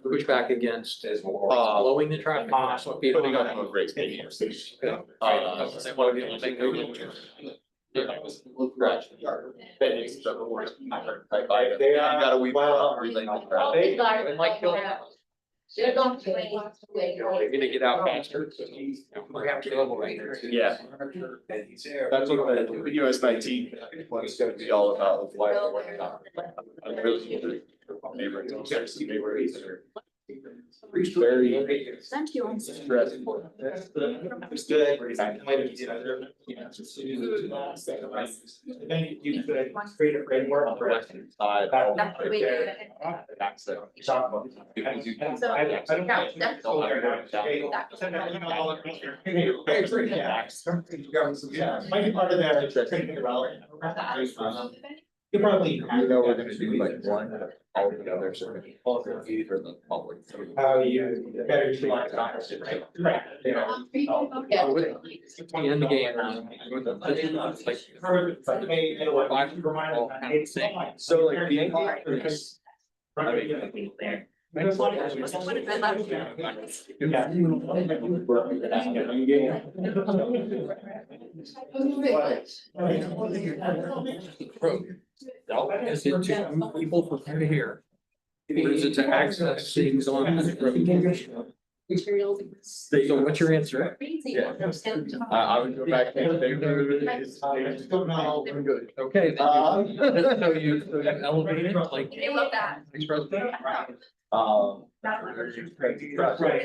Push back against blowing the traffic. That's what people. Putting on a great speed. Scratch. Then it's the worst type item. You gotta weave around related crowd. And like, They're going to. maybe to get out faster. Yeah. That's what the US 19 was gonna be all about. I'm really. Neighborhoods. Very. Thank you. Stressful. It's good. Then you could create a framework for. Might be part of their training development. You probably. We're gonna do like one all together, so all for the public. How you better utilize it, right? Right. In the game. So like the. Is it to move people from here? Or is it to access things on this road? So what's your answer? Yeah. I would go back to. Good. Okay. So you elevated like. They love that.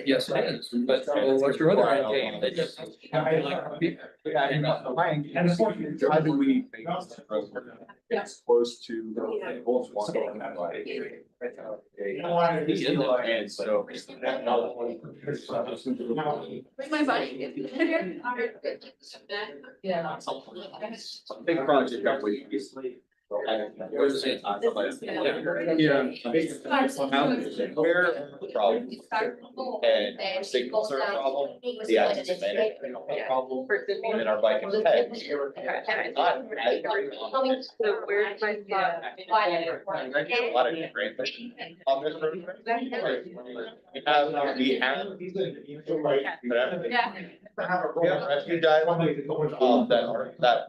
Yes, it is, but what's your other end game? That just. How do we make this program as close to both one? And so. Bring my buddy. Yeah. Big project that we. Yeah. Where problem and our signals are a problem, the access is a problem, and then our bike and ped. So where's my spot? A lot of great things on this road. We have. Yeah. Yeah, rescue dive, that are, that.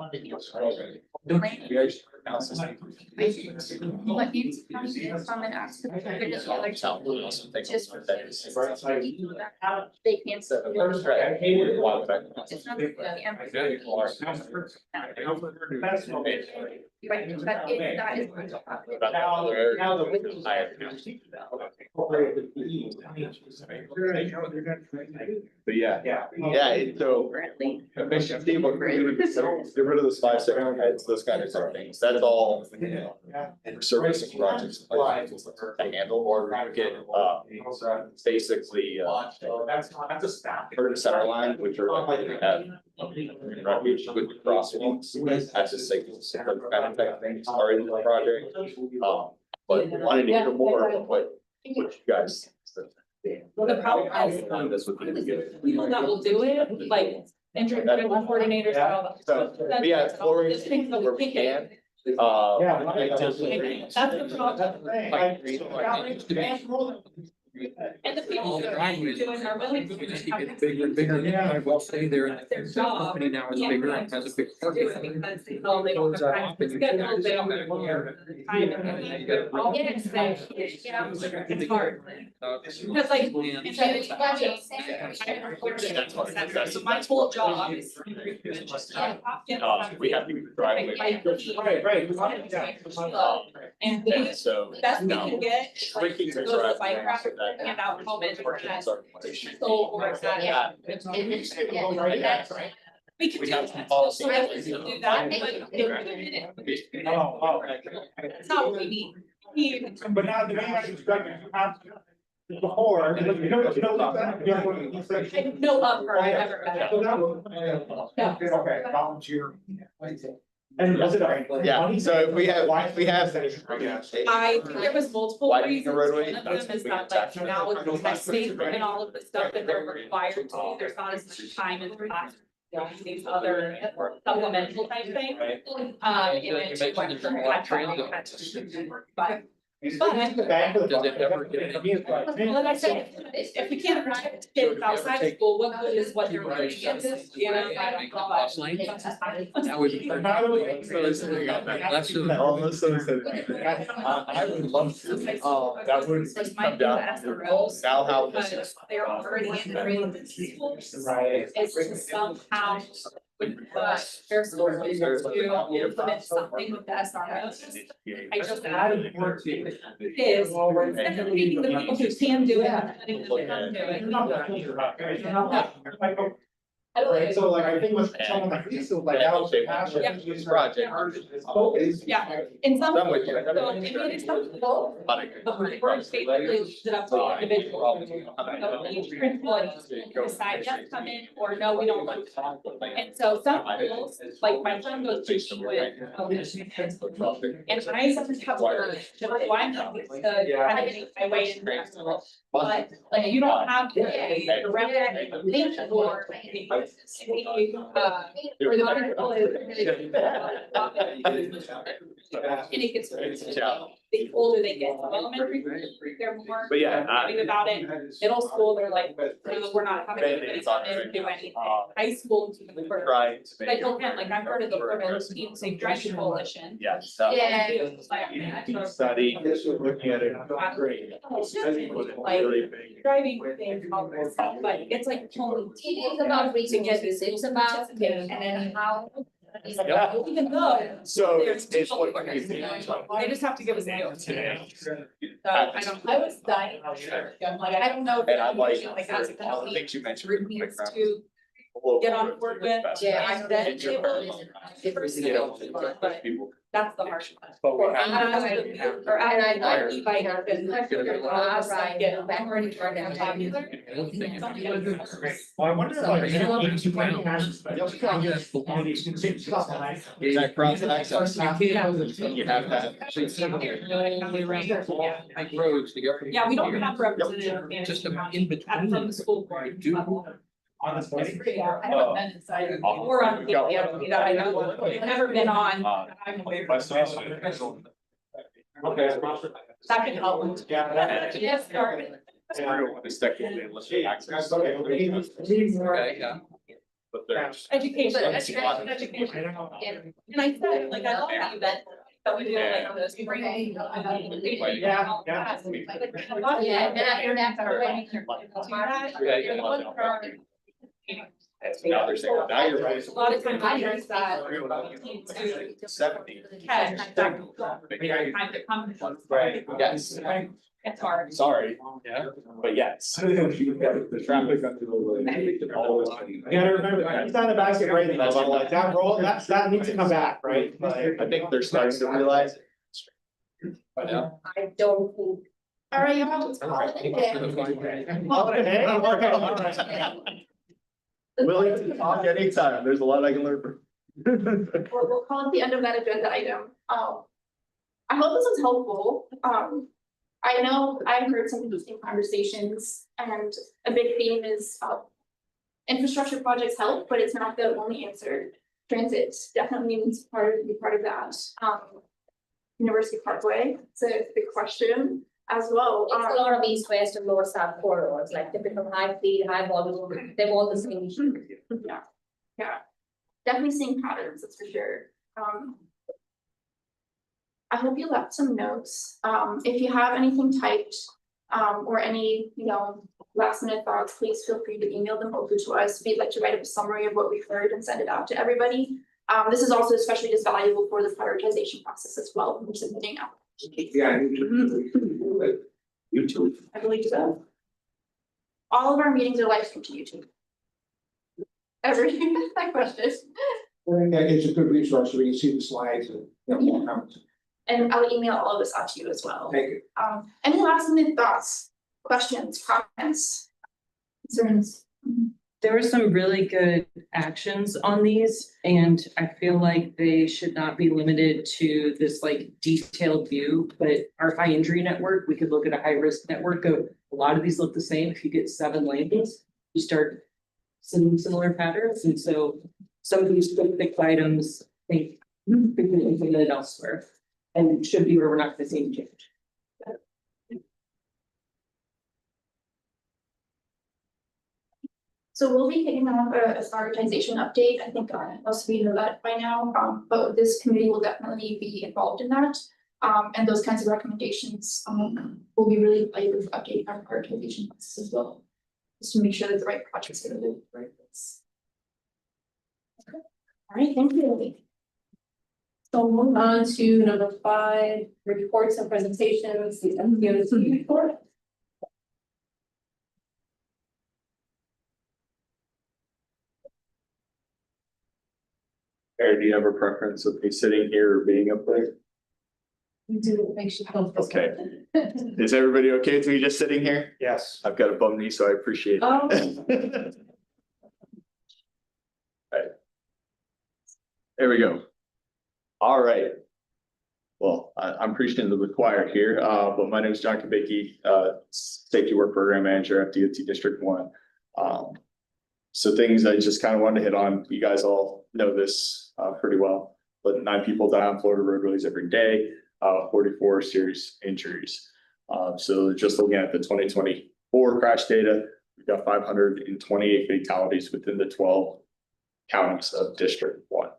We actually now system. What needs to come in from an accident, they're just the other two. Just for that. They can't. So, It's not the Right, but that is. But yeah, so efficiency, what we're doing, get rid of those 5 second heads, those kind of things, that's all, you know. Servicing projects to handle, or get, basically, That's a staff. curb center line, which are at refuge with the crosswalks, as a signal, kind of type things are in the project. But wanted to hear more of what you guys. Well, the problem is, This would be good. people that will do it, like, injury coordinators, and all that. So, but yeah, Florida, Just things that where we we can't. can. That's the problem. And the people that are doing are willing to. Just keep it bigger and bigger. I will say their Their job. company now is bigger and has a big. Do it because they know they don't have time to schedule, they don't have time. Yes, it's hard. Because like. So my whole job is. We have to drive. And So. best we can get, like, Shrinking to the go to the drive. bike rack and hand out helmets or that. So, or that. We can We do have that. policy. So we can do that, but it's not what we need. But now the main construction, you have to. Before, you know. I have no love for I've ever met. Okay, volunteer. And was it? Yeah, so we have. I think there was multiple Widening the reasons, roadway, one of them is that like now with the testing and all of the stuff that they're required to do, there's not as much time in class. These other supplemental type things, and then to like for but. Does it ever get any? Like I said, if we can't drive kids outside of school, what good is what they're learning against, you know? Bus lane? That would be. That's the. Almost so said. I would love to, that would come down. Now how. Because they're already in the real schools. Right. It's just somehow. Their school to implement something with the SROs. I just added more to it. Is instead of reading the people who can do it, and letting them come do it. Right, so like, I think with someone like this, so like, that was a passion. Yeah. This project. Yeah, in some. Some would. So, I mean, it's some people, the board basically leaves it up to the individual. So each principal decide, yes, come in, or no, we don't want to. And so some schools, like my son goes to Shewitt. And I sometimes have to, I'm not to kind of make my way in there. But like, you don't have the representation or the. Or the article is. And it gets, the older they get, elementary, they're more. But yeah, Think about it, middle school, they're like, no, we're not having anybody come in and do anything, high school. Right. Like, again, like I'm part of the Florida Team Safe Driving Coalition. Yes. Yeah. Study, looking at it, great. It's just like driving things, all this stuff, but it's like only. It's about reaching To get this, it's about, and then how. Even though. So there's it's people what. who are- They just have to give us a deal. So I don't. I was dying. I'm like, I don't know. If And I'm like, that's all the things you mentioned. Needs to get on board with. Yeah, I And then it will. But that's the harsh part. Or I might be by her business. Right. Get backwards and popular. Well, I wonder like. That cross access. You have that. Like roads together. Yeah, we don't have representative in Just the in between. county, from the school board level. On this. Yeah, I haven't been inside, or on, the that I know, of. I've never been on. I'm aware of. Okay. That can help. Yeah. Yes, started. Okay, yeah. But there's. Education. And I said, like, I love that event that we do like this. Yeah. Now they're saying, now you're right. A lot of times I notice that. Seventy. Catch. Time to come. Right, yes. It's hard. Sorry, Yeah. but yes. The traffic. You gotta remember, he's on the basket right now, so like that roll, that needs to come back, right? I think they're starting to realize. Yeah. I don't think. All right, y'all, let's call it a day. Okay, all right. Willing to talk anytime, there's a lot I can learn from. We'll call it the end of that agenda item. I hope this was helpful. I know I've heard some interesting conversations and a big theme is, infrastructure projects help, but it's not the only answer. Transit definitely needs to be part of that. University Parkway, it's a big question as well. It's a lot of east, west and north, south corridors, like typical high speed, high volume, they're all the same issue. Yeah, definitely seeing patterns, that's for sure. I hope you left some notes. If you have anything typed, or any, last minute thoughts, please feel free to email them over to us. We'd like to write up a summary of what we've heard and send it out to everybody. This is also especially just valuable for the prioritization process as well, when we're submitting out. Yeah. YouTube. I believe so. All of our meetings are live streamed to YouTube. Every question. That gives a good resource so we can see the slides and. Comments. And I'll email all of this out to you as well. Thank you. Any last minute thoughts, questions, comments, concerns? There were some really good actions on these, and I feel like they should not be limited to this like detailed view, but our high injury network, we could look at a high risk network, go, a lot of these look the same. If you get 7 labels, you start seeing similar patterns, and so some of these quick fix items, I think, we can implement it elsewhere, and should be where we're not gonna see any change. So we'll be kicking off a prioritization update. I think most of you know that by now, but this committee will definitely be involved in that. And those kinds of recommendations will be really valuable for updating our prioritization process as well. Just to make sure that the right projects are in the right place. Okay. All right, thank you. So move on to number 5, reports and presentations, the MPOC report. Eric, do you have a preference of me sitting here or being up there? We do, it makes you comfortable. Okay. Is everybody okay with me just sitting here? Yes. I've got a bum knee, so I appreciate it. Oh. Right. There we go. All right. Well, I'm preaching to the choir here, but my name is John Kubicki, Safety Work Program Manager at DOT District 1. So things I just kind of wanted to hit on, you guys all know this pretty well, but 9 people die on Florida roadways every day, 44 serious injuries. So just looking at the 2024 crash data, we've got 528 fatalities within the 12 counties of District 1.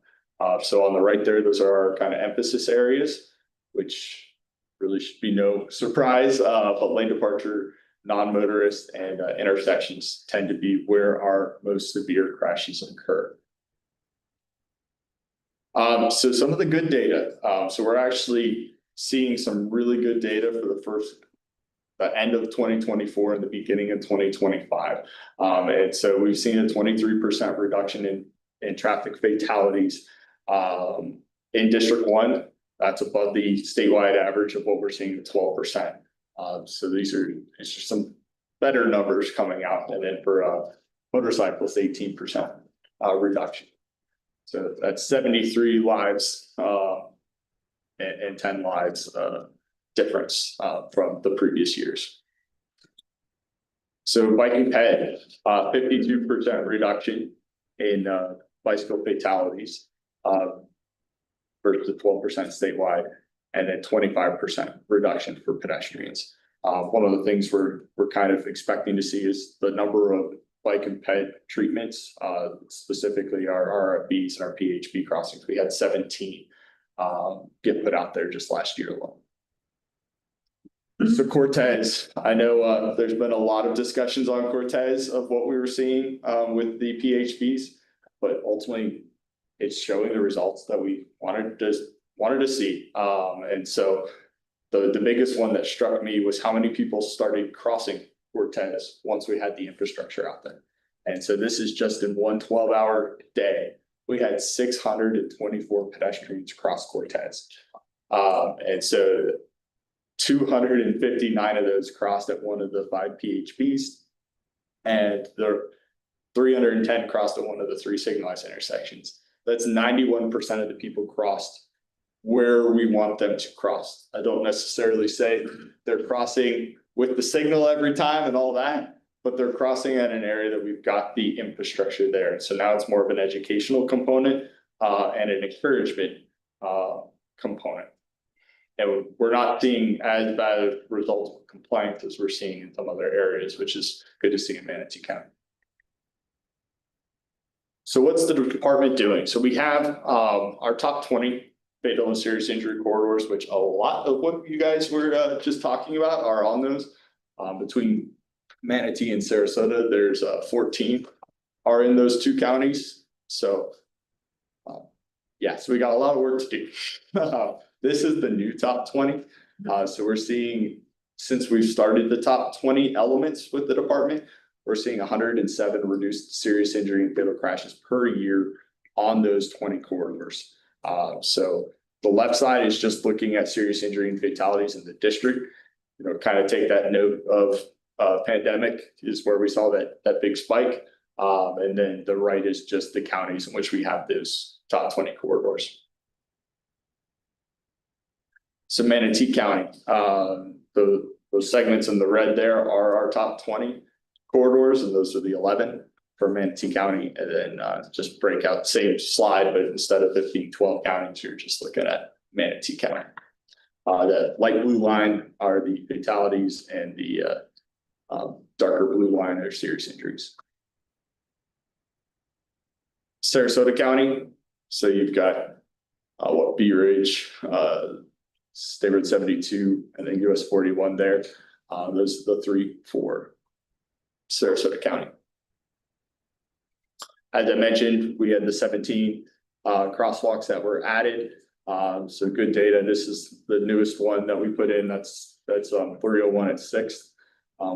So on the right there, those are our kind of emphasis areas, which really should be no surprise, but lane departure, non-motorist and intersections tend to be where our most severe crashes occur. So some of the good data, so we're actually seeing some really good data for the first the end of 2024 and the beginning of 2025. And so we've seen a 23% reduction in traffic fatalities. In District 1, that's above the statewide average of what we're seeing at 12%. So it's just some better numbers coming out. And then for motorcycles, 18% reduction. So that's 73 lives and 10 lives difference from the previous years. So biking ped, 52% reduction in bicycle fatalities versus 12% statewide, and then 25% reduction for pedestrians. One of the things we're kind of expecting to see is the number of bike and ped treatments, specifically our RFBs and our PHB crossings. We had 17 get put out there just last year alone. So Cortez, I know there's been a lot of discussions on Cortez of what we were seeing with the PHBs, but ultimately it's showing the results that we wanted to see. And so the biggest one that struck me was how many people started crossing Cortez once we had the infrastructure out there. And so this is just in one 12-hour day. We had 624 pedestrians cross Cortez. And so 259 of those crossed at one of the 5 PHBs, and the 310 crossed at one of the 3 signalized intersections. That's 91% of the people crossed where we want them to cross. I don't necessarily say they're crossing with the signal every time and all that, but they're crossing at an area that we've got the infrastructure there. So now it's more of an educational component and an encouragement component. And we're not seeing as bad a result of compliance as we're seeing in some other areas, which is good to see in Manatee County. So what's the department doing? So we have our top 20 fatal and serious injury corridors, which a lot of what you guys were just talking about are on those. Between Manatee and Sarasota, there's 14 are in those 2 counties. So yeah, so we got a lot of work to do. This is the new top 20. So we're seeing, since we've started the top 20 elements with the department, we're seeing 107 reduced serious injury and fatal crashes per year on those 20 corridors. So the left side is just looking at serious injury and fatalities in the district. You know, kind of take that note of pandemic is where we saw that big spike. And then the right is just the counties in which we have those top 20 corridors. So Manatee County, those segments in the red there are our top 20 corridors, and those are the 11 for Manatee County. And then just break out, same slide, but instead of it being 12 counties, you're just looking at Manatee County. The light blue line are the fatalities, and the darker blue line are serious injuries. Sarasota County, so you've got Bee Ridge, State Road 72, and then US 41 there. Those are the 3 for Sarasota County. As I mentioned, we had the 17 crosswalks that were added. So good data. This is the newest one that we put in. That's 301 at 6th,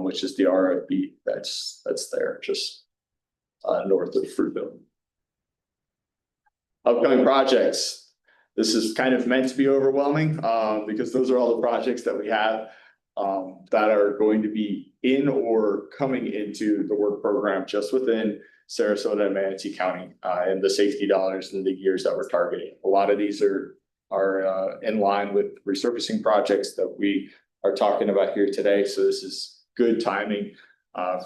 which is the RFB that's there just north of Fruitville. Upcoming projects. This is kind of meant to be overwhelming because those are all the projects that we have that are going to be in or coming into the work program just within Sarasota and Manatee County and the safety dollars and the years that we're targeting. A lot of these are in line with resurfacing projects that we are talking about here today. So this is good timing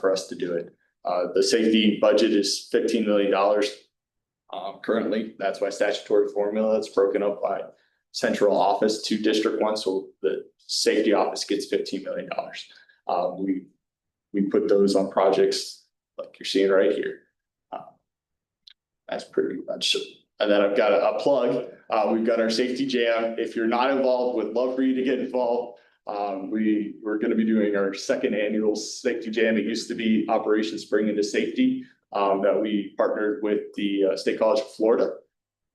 for us to do it. The safety budget is $15 million. Currently, that's by statutory formula. It's broken up by central office to District 1. So the safety office gets $15 million. We put those on projects like you're seeing right here. That's pretty much it. And then I've got a plug. We've got our safety jam. If you're not involved, would love for you to get involved. We're going to be doing our 2nd annual safety jam. It used to be Operation Spring into Safety that we partnered with the State College of Florida.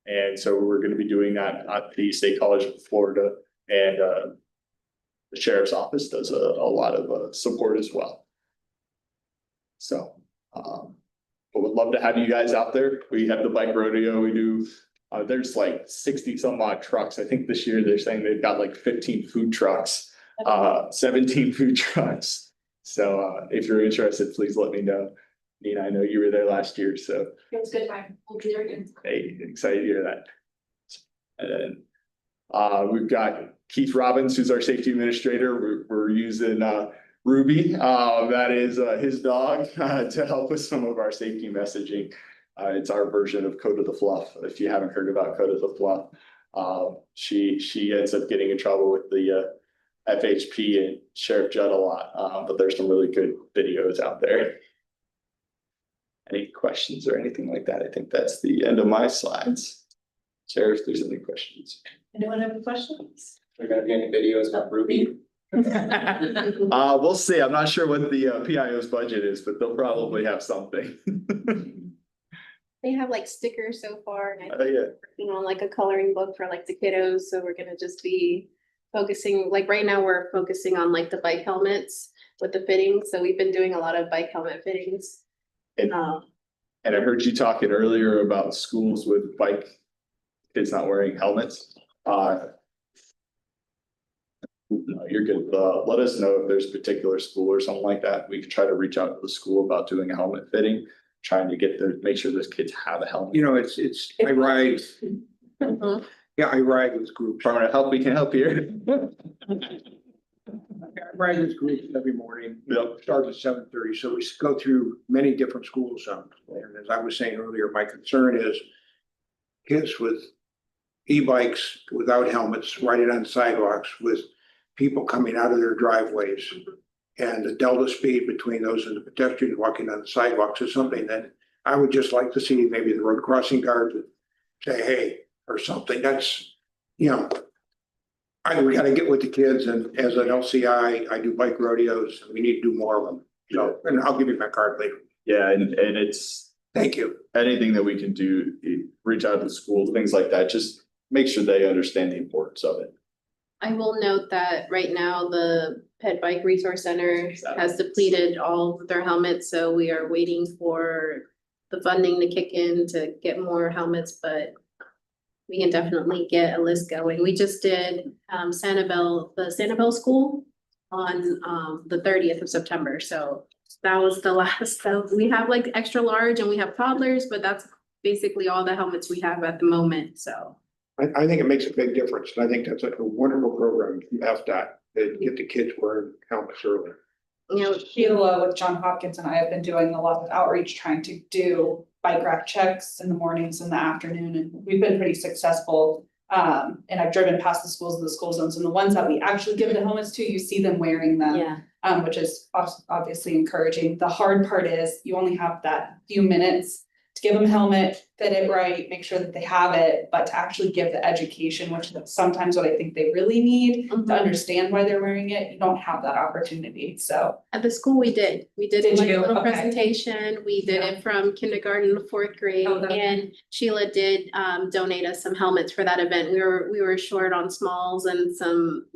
And so we're going to be doing that at the State College of Florida. And the sheriff's office does a lot of support as well. So, but would love to have you guys out there. We have the bike rodeo, we do, there's like 60 some odd trucks. I think this year they're saying they've got like 15 food trucks, 17 food trucks. So, if you're interested, please let me know. Nina, I know you were there last year, so. It was good time. We'll be there again. Hey, excited to hear that. And then, we've got Keith Robbins, who's our safety administrator. We're using, Ruby, that is, his dog, to help with some of our safety messaging. It's our version of Code of the Fluff. If you haven't heard about Code of the Fluff, she ends up getting in trouble with the, FHP and Sheriff Judd a lot, but there's some really good videos out there. Any questions or anything like that? I think that's the end of my slides. Sheriff, if there's any questions. Anyone have any questions? Are there gonna be any videos about Ruby? We'll see. I'm not sure what the PIO's budget is, but they'll probably have something. They have like stickers so far, and I Yeah. you know, like a coloring book for like the kiddos, so we're gonna just be focusing, like right now, we're focusing on like the bike helmets with the fittings, so we've been doing a lot of bike helmet fittings. And I heard you talking earlier about schools with bike kids not wearing helmets. No, you're good. Let us know if there's a particular school or something like that. We can try to reach out to the school about doing a helmet fitting, trying to make sure those kids have a helmet. You know, I ride, I ride with groups. Trying to help, we can help here. I ride with groups every morning. Yep. Starts at 7:30, so we go through many different school zones. And as I was saying earlier, my concern is kids with e-bikes without helmets riding on sidewalks with people coming out of their driveways. And the delta speed between those and the pedestrians walking on the sidewalks is something that I would just like to see maybe the road crossing guard would say, hey, or something. That's, you know, we gotta get with the kids, and as an LCI, I do bike rodeos, and we need to do more of them. So, and I'll give you my card later. Yeah, and it's. Thank you. Anything that we can do, reach out to the schools, things like that, just make sure they understand the importance of it. I will note that right now, the Pet Bike Resource Center has depleted all of their helmets, so we are waiting for the funding to kick in to get more helmets, but we can definitely get a list going. We just did the Sanibel School on the 30th of September, so that was the last. So we have like extra large and we have toddlers, but that's basically all the helmets we have at the moment, so. I think it makes a big difference, and I think that's like a wonderful program from FDOT to get the kids wearing helmets early. You know, Sheila with John Hopkins and I have been doing a lot of outreach, trying to do bike rack checks in the mornings and the afternoon, and we've been pretty successful. And I've driven past the schools and the school zones, and the ones that we actually give the helmets to, you see them wearing them. yeah. Which is obviously encouraging. The hard part is you only have that few minutes to give them a helmet, fit it right, make sure that they have it, but to actually give the education, which is sometimes what I think they really need to understand why they're wearing it, you don't have that opportunity, so. At the school we did Did like a you? little Okay. presentation. We did it from kindergarten to fourth grade, Oh, that's and Sheila did donate us some helmets for that event. We were short on smalls and some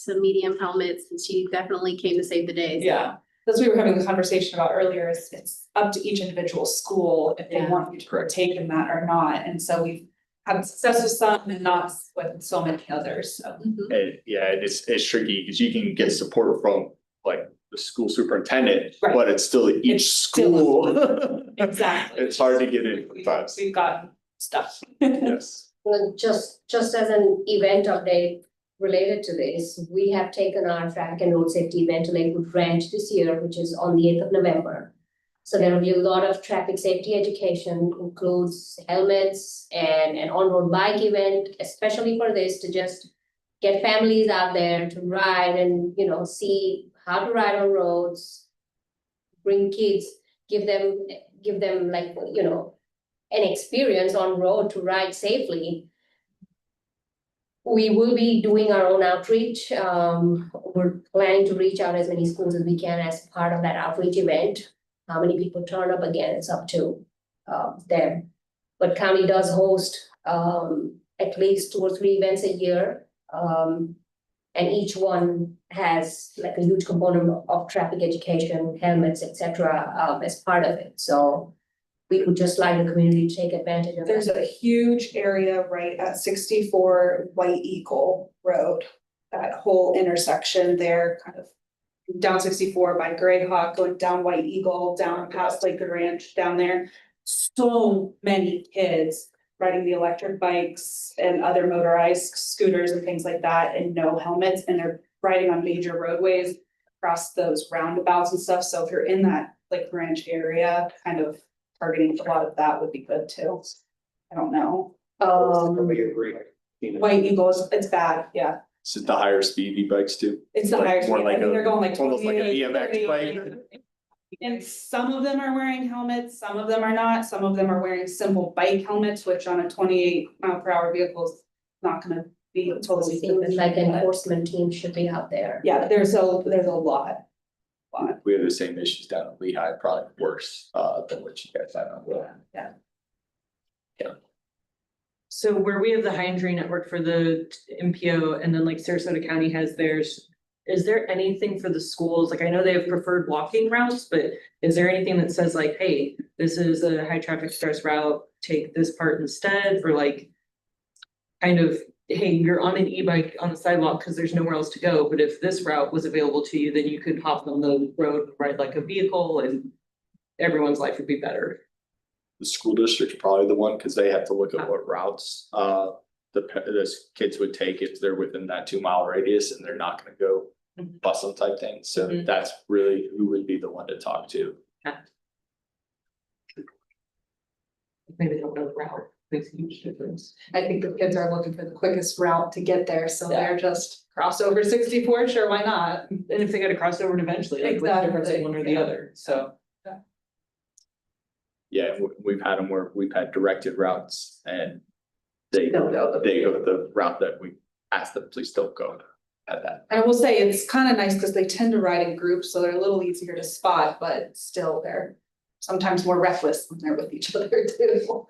medium helmets, and she definitely came to save the day. So. Yeah, that's what we were having the conversation about earlier, is it's up to each individual school if they Yeah. want you to partake in that or not, and so we've had success with some and not with so many others, so. Mhm. And yeah, it's tricky because you can get support from like the school superintendent, Right. but it's still each It's still school. Exactly. It's hard to get in sometimes. We've gotten stuff. Yes. Well, just as an event update related to this, we have taken our traffic and road safety event to Lakewood Ranch this year, which is on the 8th of November. So there will be a lot of traffic safety education, includes helmets and an on-road bike event, especially for this, to just get families out there to ride and, you know, see how to ride on roads. Bring kids, give them like, you know, an experience on road to ride safely. We will be doing our own outreach. We're planning to reach out as many schools as we can as part of that outreach event. How many people turn up again, it's up to them. But county does host at least 2 or 3 events a year. And each one has like a huge component of traffic education, helmets, etc. As part of it, so. We would just like the community to take advantage of There's that. a huge area right at 64 White Eagle Road. That whole intersection there, kind of down 64 by Greyhawk, going down White Eagle, down past Lakewood Ranch, down there. So many kids riding the electric bikes and other motorized scooters and things like that, and no helmets, and they're riding on major roadways across those roundabouts and stuff. So if you're in that Lakewood Ranch area, kind of targeting a lot of that would be good too. I don't know. White Eagles, it's bad, yeah. Is it the higher speed e-bikes too? It's the Like, higher more speed, like I think a- they're going like almost like a 28, BMX 30. bike. And some of them are wearing helmets, some of them are not, some of them are wearing simple bike helmets, which on a 28-mile-per-hour vehicle is not gonna be totally. Seems like enforcement team should be out there. Yeah, there's a lot. We have the same issues down in Lehigh, probably worse than what you guys have on. So where we have the high entry network for the MPO and then like Sarasota County has theirs. Is there anything for the schools? Like I know they have preferred walking routes, but is there anything that says like, hey, this is a high traffic stress route, take this part instead, or like. Kind of, hey, you're on an e-bike on the sidewalk because there's nowhere else to go, but if this route was available to you, then you could hop on the road, ride like a vehicle and. Everyone's life would be better. The school district's probably the one, cause they have to look at what routes the kids would take if they're within that 2 mile radius and they're not gonna go bus them type thing, so Mhm. that's really who would be the one to talk to. Maybe they don't know the route, makes a huge difference. I think the kids are looking for the quickest route to get there, so they're just cross over 64, sure, why not? And if they gotta cross over eventually, like what's the difference of one or the other, so. Yeah, we've had them where we've had directed routes and they Don't go. go the route that we asked them, please don't go at that. I will say it's kind of nice because they tend to ride in groups, so they're a little easier to spot, but still they're sometimes more reckless when they're with each other too.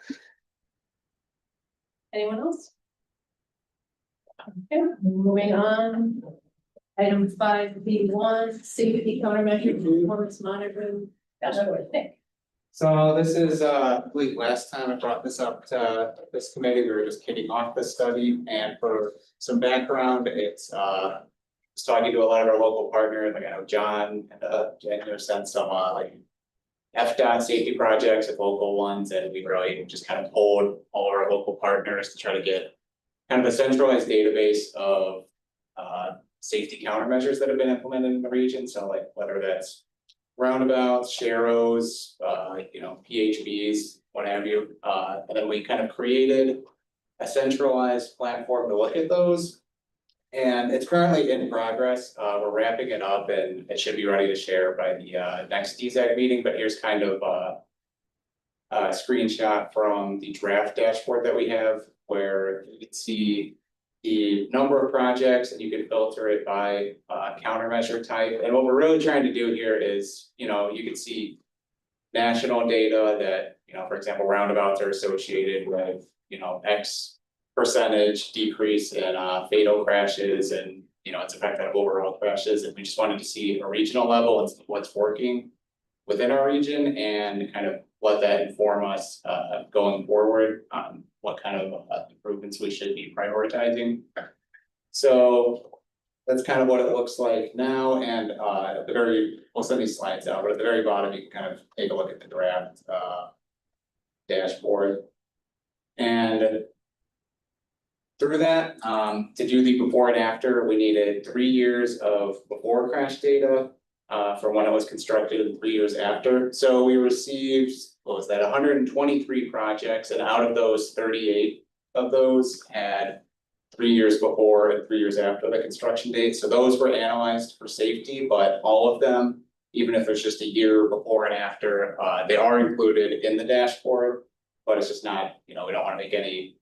Anyone else? Okay, moving on. Item 5B1, safety countermeasure performance monitoring. That's what I think. So this is, I believe last time I brought this up to this committee, we were just kicking off this study, and for some background, it's just talking to a lot of our local partners, like I know John and Jen have sent some like FDOT safety projects with local ones, and we really just kind of pulled all of our local partners to try to get kind of a centralized database of safety countermeasures that have been implemented in the region, so like whether that's roundabouts, sharrows, PHBs, what have you. And then we kind of created a centralized platform to look at those. And it's currently in progress. We're wrapping it up and it should be ready to share by the next DZAG meeting, but here's kind of a screenshot from the draft dashboard that we have where you can see the number of projects and you can filter it by countermeasure type. And what we're really trying to do here is, you can see national data that, for example, roundabouts are associated with, X percentage decrease in fatal crashes and, its effect on overall crashes. And we just wanted to see a regional level and what's working within our region and kind of let that inform us going forward on what kind of improvements we should be prioritizing. So that's kind of what it looks like now, and at the very, we'll send these slides out, but at the very bottom, you can kind of take a look at the draft dashboard. And through that, to do the before and after, we needed 3 years of before crash data for when it was constructed and 3 years after. So we received, what was that, 123 projects, and out of those, 38 of those had 3 years before and 3 years after the construction date. So those were analyzed for safety, but all of them, even if there's just a year before and after, they are included in the dashboard. But it's just not, we don't want to make any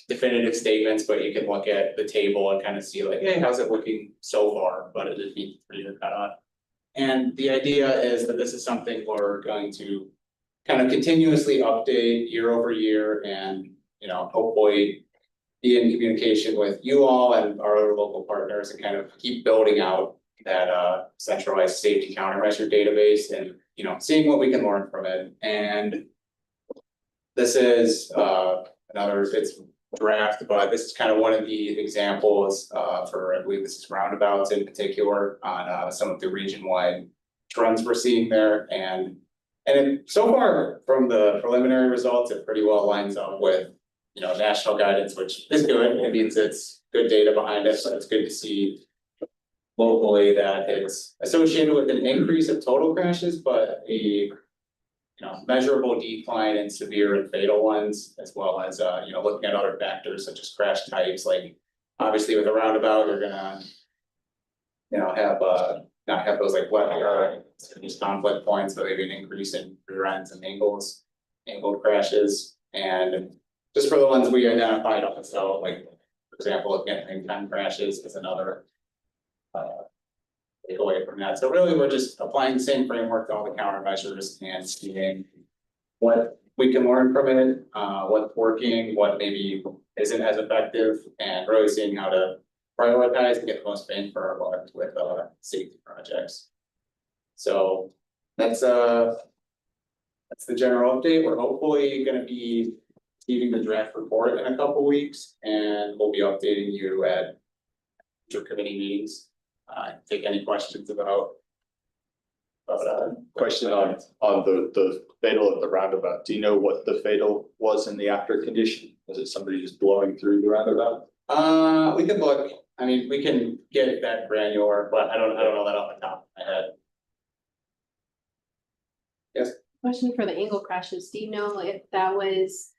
definitive statements, but you can look at the table and kind of see like, hey, how's it looking so far? But it just needs for you to cut on. And the idea is that this is something we're going to kind of continuously update year over year and, hopefully be in communication with you all and our other local partners and kind of keep building out that centralized safety countermeasure database and, you know, seeing what we can learn from it. And this is another, it's draft, but this is kind of one of the examples for, I believe this is roundabouts in particular on some of the region-wide trends we're seeing there. And so far from the preliminary results, it pretty well lines up with, you know, national guidance, which is good. It means it's good data behind it, but it's good to see locally that it's associated with an increase of total crashes, but a, you know, measurable decline in severe and fatal ones, as well as, you know, looking at other factors such as crash types, like obviously with a roundabout, you're gonna, you know, have, not have those like these conflict points, but maybe an increase in rear ends and angled crashes. And just for the ones we identified on the cell, like, for example, looking at 10 crashes is another take away from that. So really, we're just applying the same framework to all the countermeasures and seeing what we can learn from it, what's working, what maybe isn't as effective, and really seeing how to prioritize and get the most bang for our buck with safety projects. So that's the general update. We're hopefully going to be receiving the draft report in a couple weeks, and we'll be updating you at future committee meetings. Take any questions about. Question on the fatal at the roundabout. Do you know what the fatal was in the after condition? Was it somebody just blowing through the roundabout? We can look. I mean, we can get that granular, but I don't know that off the top of my head. Yes. Question for the angle crashes. Do you know if that was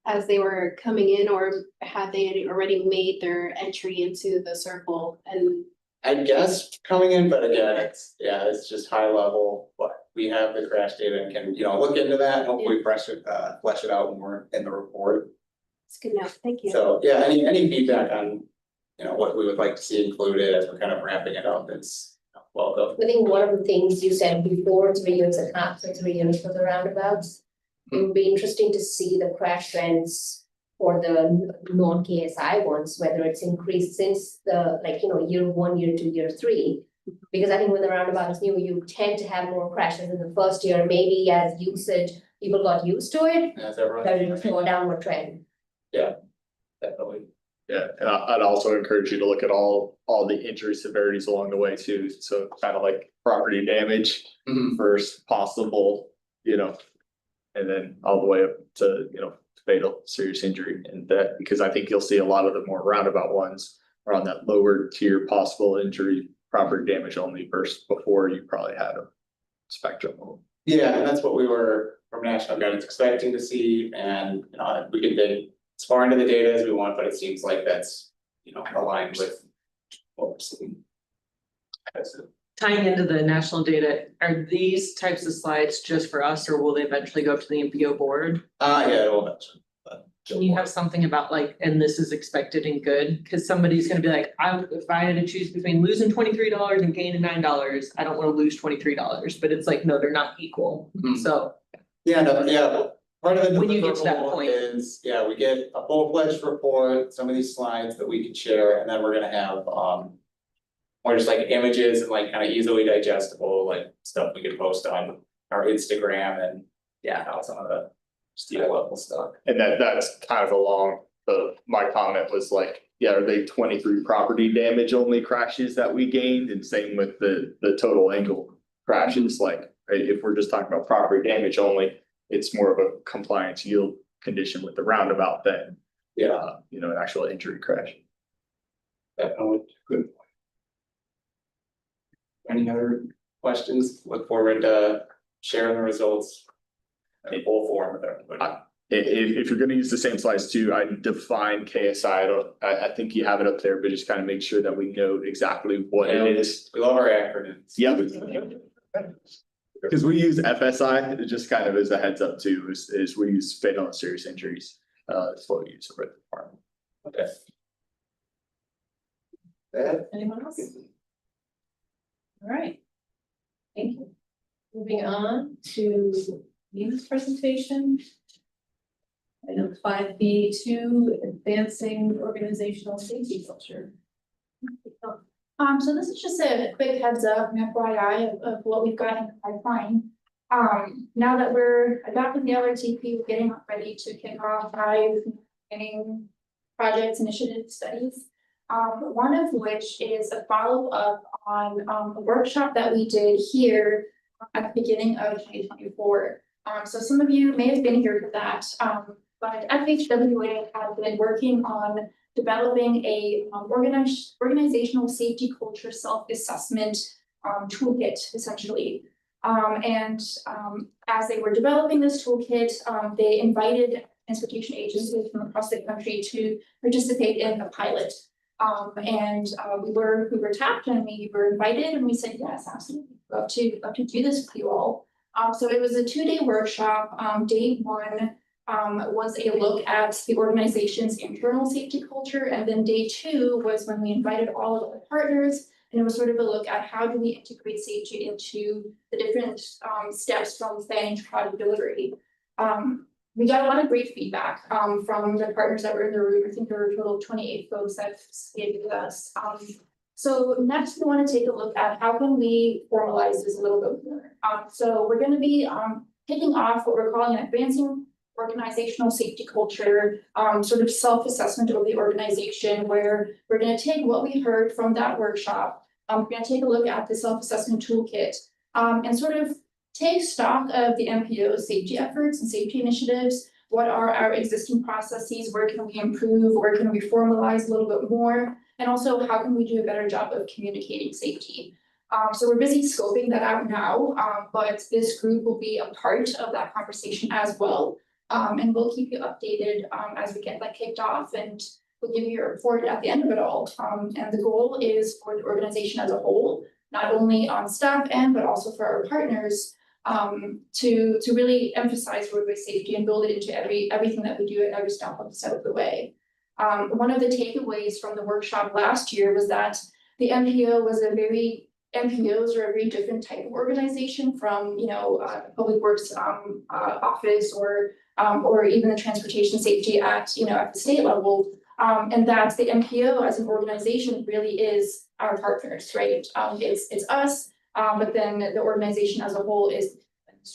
as they were coming in, or had they already made their entry into the circle? And I guess coming in, but again, it's just high level, but we have the crash data and can, you know, look into that, hopefully flesh it out more in the report. it's good enough. Thank you. So, yeah, any feedback on, you know, what we would like to see included as we're kind of ramping it up, it's welcome. I think one of the things you said before, 3 years and a half for 3 years for the roundabouts. It would be interesting to see the crash trends for the non-KSI ones, whether it's increased since the, like, you know, year 1, year 2, year 3. Because I think when the roundabout is new, you tend to have more crashes in the first year, maybe as usage, people got used to it. As everyone. But it will go downward trend. Yeah, definitely. Yeah, and I'd also encourage you to look at all the injury severities along the way too. So kind of like property damage first possible, you know, and then all the way up to, you know, fatal serious injury. And that, because I think you'll see a lot of the more roundabout ones are on that lower tier possible injury, property damage only first before you probably had a spectrum. Yeah, and that's what we were from national guidance expecting to see, and you know, we can dig as far into the data as we want, but it seems like that's, you know, aligned with what we're seeing. Tying into the national data, are these types of slides just for us, or will they eventually go to the MPO board? Yeah, it will eventually. Can you have something about like, and this is expected and good, because somebody's gonna be like, if I had to choose between losing $23 and gaining $9, I don't wanna lose $23, but it's like, no, they're not equal, so. Yeah, no, yeah, part of it. When you get to that point. Is, yeah, we get a full-fledged report, some of these slides that we can share, and then we're gonna have, more just like images and like kind of easily digestible, like stuff we can post on our Instagram and some of the steel level stuff. And that's kind of along my comment was like, yeah, are they 23 property damage only crashes that we gained? And same with the total angle crashes, like if we're just talking about property damage only, it's more of a compliance yield condition with the roundabout than you know, an actual injury crash. Definitely good. Any other questions? Look forward to sharing the results in full form with everybody. If you're gonna use the same slides too, I define KSI. I think you have it up there, but just kind of make sure that we know exactly what it is. We love our acronyms. Yep. Because we use FSI, it just kind of as a heads up too, is we use fatal and serious injuries. That's what we use for the department. Okay. Anyone else? All right. Thank you. Moving on to Nina's presentation. Item 5B2, advancing organizational safety culture. So this is just a quick heads up, an FYI of what we've got in the pipeline. Now that we're adopting the LRTP, we're getting ready to kick off 5 beginning projects, initiatives, studies. One of which is a follow-up on a workshop that we did here at the beginning of 2024. So some of you may have been here for that, but FHWA has been working on developing a organizational safety culture self-assessment toolkit, essentially. As they were developing this toolkit, they invited transportation agencies from across the country to participate in a pilot. We were tapped and we were invited and we said, yes, absolutely, love to do this with you all. So it was a 2-day workshop. Day 1 was a look at the organization's internal safety culture. And then day 2 was when we invited all of the partners, and it was sort of a look at how do we integrate safety into the different steps from planning to product delivery. We got a lot of great feedback from the partners that were in the room. I think there were a total of 28 folks that stayed with us. So next we want to take a look at how can we formalize this a little bit more. So we're going to be kicking off what we're calling advancing organizational safety culture, sort of self-assessment of the organization, where we're going to take what we heard from that workshop. We're going to take a look at the self-assessment toolkit and sort of take stock of the MPO's safety efforts and safety initiatives. What are our existing processes? Where can we improve? Where can we formalize a little bit more? And also, how can we do a better job of communicating safety? So we're busy scoping that out now, but this group will be a part of that conversation as well. And we'll keep you updated as we get that kicked off, and we'll give you a report at the end of it all. And the goal is for the organization as a whole, not only on staff end, but also for our partners, to really emphasize roadway safety and build it into everything that we do at every step of the way. One of the takeaways from the workshop last year was that the MPOs are a very different type of organization from, Public Works office or even the transportation safety at the state level. And that the MPO as an organization really is our partners, right? It's us, but then the organization as a whole is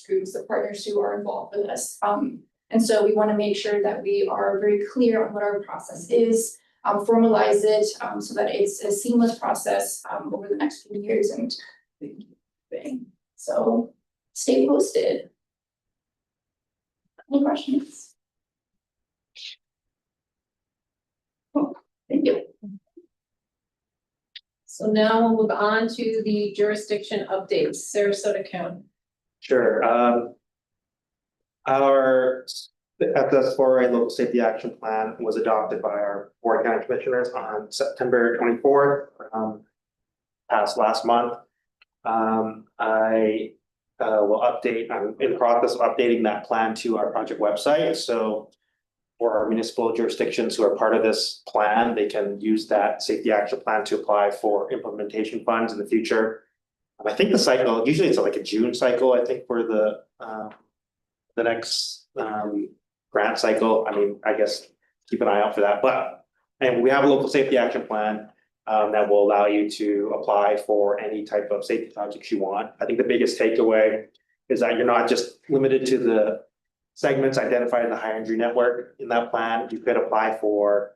groups, the partners who are involved with us. And so we want to make sure that we are very clear on what our process is, formalize it so that it's a seamless process over the next few years. And so stay posted. Any questions? Oh, thank you. So now we'll move on to the jurisdiction updates, Sarasota County. Sure, our FS4A local safety action plan was adopted by our board of county commissioners on September 24th, passed last month. I will update, I'm in the process of updating that plan to our project website. So for our municipal jurisdictions who are part of this plan, they can use that safety action plan to apply for implementation funds in the future. I think the cycle, usually it's like a June cycle, I think, for the next grant cycle. I mean, I guess keep an eye out for that. But and we have a local safety action plan that will allow you to apply for any type of safety projects you want. I think the biggest takeaway is that you're not just limited to the segments identified in the high injury network in that plan. You could apply for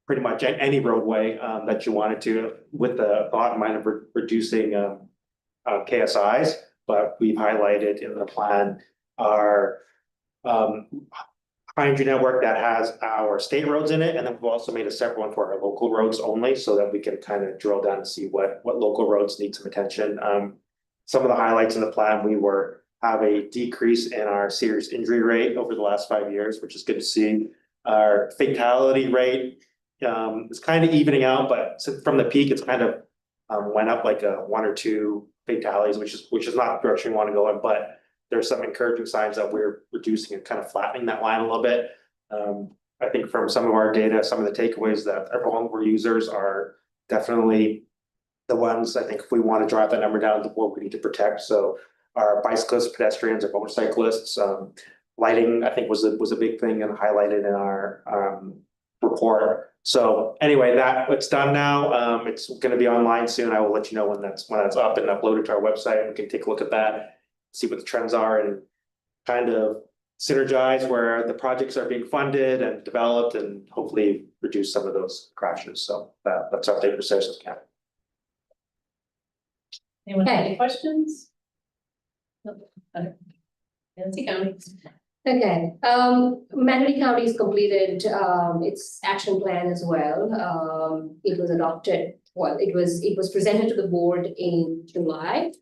pretty much any roadway that you wanted to, with the thought in mind of reducing KSIs. But we've highlighted in the plan our high injury network that has our state roads in it, and then we've also made a separate one for our local roads only, so that we can kind of drill down and see what local roads need some attention. Some of the highlights in the plan, we have a decrease in our serious injury rate over the last 5 years, which is good to see. Our fatality rate is kind of evening out, but from the peak, it's kind of went up like 1 or 2 fatalities, which is not the direction we want to go in, but there's some encouraging signs that we're reducing and kind of flattening that line a little bit. I think from some of our data, some of the takeaways that everyone we're users are definitely the ones, I think, if we want to drive that number down, the more we need to protect. So our bicyclists, pedestrians, or motorcyclists, lighting, I think was a big thing and highlighted in our report. So anyway, it's done now. It's gonna be online soon. I will let you know when that's up and uploaded to our website. We can take a look at that, see what the trends are and kind of synergize where the projects are being funded and developed and hopefully reduce some of those crashes. So that's our update for Sarasota County. Anyone have any questions? No. Okay. Nancy County. Okay, Manatee County has completed its action plan as well. It was adopted, it was presented to the board in July.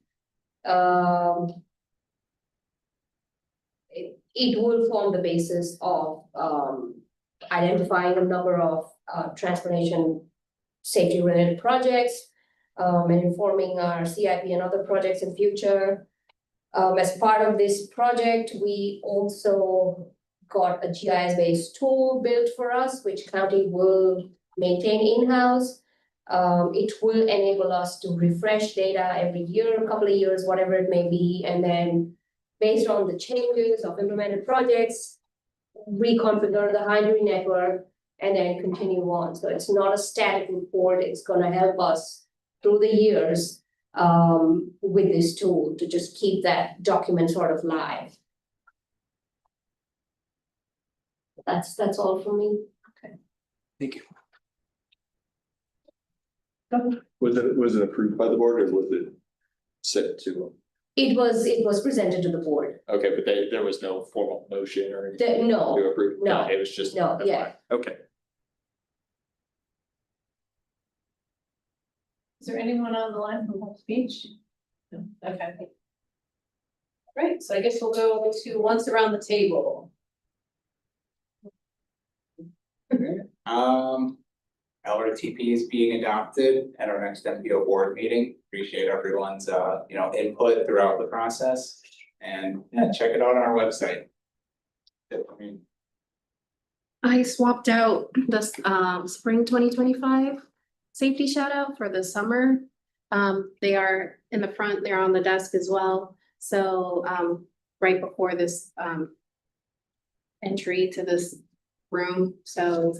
It will form the basis of identifying a number of transportation safety related projects and informing our CIP and other projects in future. As part of this project, we also got a GIS-based tool built for us, which county will maintain in-house. It will enable us to refresh data every year, a couple of years, whatever it may be, and then based on the changes of implemented projects, reconfigure the Hydro network and then continue on. So it's not a static report. It's going to help us through the years with this tool to just keep that document sort of live. That's all from me. Okay. Thank you. Was it approved by the board or was it sent to? It was presented to the board. Okay, but there was no formal motion or anything No, to approve? no, It was just. no, yeah. Okay. Is there anyone on the line from Home Speech? No, okay. Right, so I guess we'll go to once around the table. LRTP is being adopted at our next MPO board meeting. Appreciate everyone's input throughout the process and check it out on our website. I swapped out the spring 2025 safety shout out for the summer. They are in the front, they're on the desk as well. So right before this entry to this room. So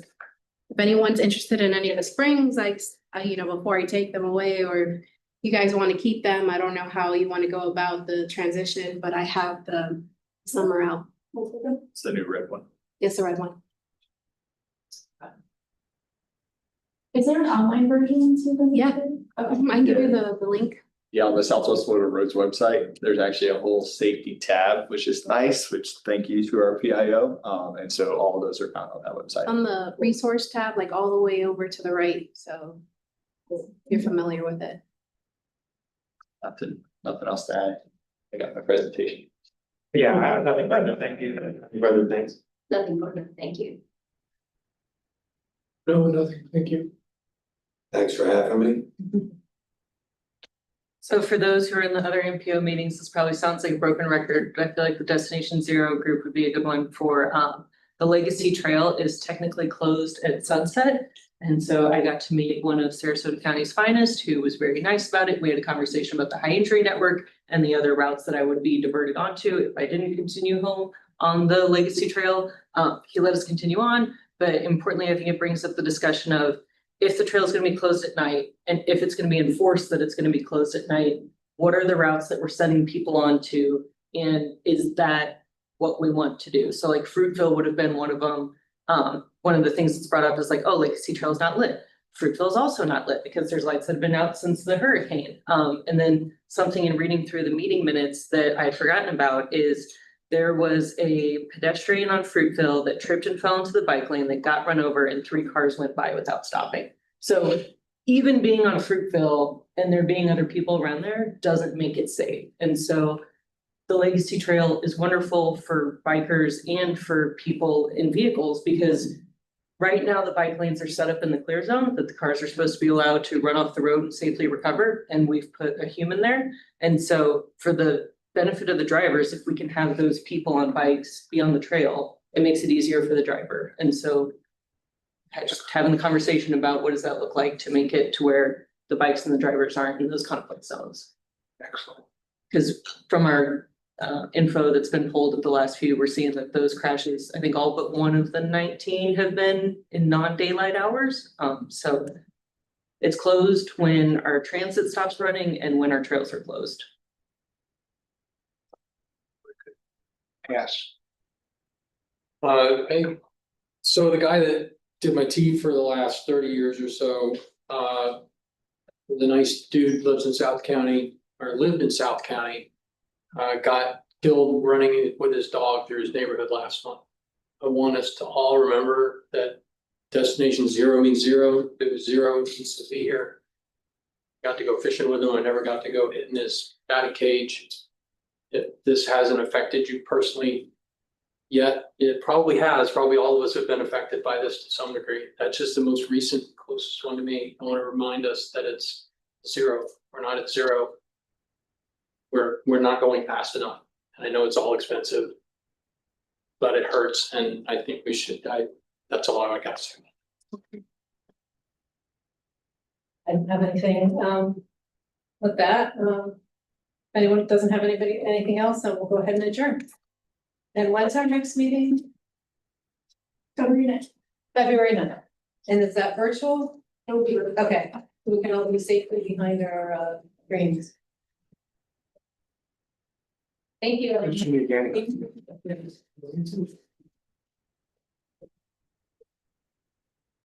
if anyone's interested in any of the springs, before I take them away, or you guys want to keep them, I don't know how you want to go about the transition, but I have the summer out. It's the new red one. Yes, the red one. Is there an online version to the? Yeah. Okay. I can give you the link. Yeah, on the Southwest Florida Roads website, there's actually a whole safety tab, which is nice, which thank you to our PIO. And so all of those are found on that website. On the resource tab, like all the way over to the right, so you're familiar with it. Nothing else to add. I got my presentation. Yeah, I have nothing further. Thank you. Any further things? Nothing further. Thank you. No, nothing, thank you. Thanks for having me. So for those who are in the other MPO meetings, this probably sounds like a broken record, but I feel like the Destination Zero group would be a good one for the Legacy Trail is technically closed at sunset. And so I got to meet one of Sarasota County's finest who was very nice about it. We had a conversation about the high entry network and the other routes that I would be diverted onto if I didn't continue home on the Legacy Trail. He let us continue on, but importantly, I think it brings up the discussion of if the trail is going to be closed at night and if it's going to be enforced that it's going to be closed at night, what are the routes that we're sending people onto? And is that what we want to do? So like Fruitville would have been one of them. One of the things that's brought up is like, oh, Legacy Trail is not lit. Fruitville is also not lit because there's lights that have been out since the hurricane. And then something in reading through the meeting minutes that I'd forgotten about is there was a pedestrian on Fruitville that tripped and fell into the bike lane that got run over and 3 cars went by without stopping. So even being on Fruitville and there being other people around there doesn't make it safe. And so the Legacy Trail is wonderful for bikers and for people in vehicles because right now the bike lanes are set up in the clear zone that the cars are supposed to be allowed to run off the road and safely recover. And we've put a human there. And so for the benefit of the drivers, if we can have those people on bikes be on the trail, it makes it easier for the driver. And so just having the conversation about what does that look like to make it to where the bikes and the drivers aren't in those conflict zones. Excellent. Because from our info that's been pulled at the last few, we're seeing that those crashes, I think all but one of the 19 have been in non-daylight hours. So it's closed when our transit stops running and when our trails are closed. Yes. So the guy that did my teeth for the last 30 years or so, the nice dude lives in South County, or lived in South County. Got killed running with his dog through his neighborhood last month. I want us to all remember that destination zero means zero. It was zero, needs to be here. Got to go fishing with him. I never got to go hit in his batting cage. If this hasn't affected you personally yet, it probably has. Probably all of us have been affected by this to some degree. That's just the most recent, closest one to me. I want to remind us that it's zero. We're not at zero. We're not going fast enough. And I know it's all expensive, but it hurts, and I think we should. That's all I got to say. I don't have anything, with that, anyone doesn't have anything else, then we'll go ahead and adjourn. And when's our next meeting? February 9th. And is that virtual? Okay, we can all be safely behind our, screens. Thank you. Thank you again.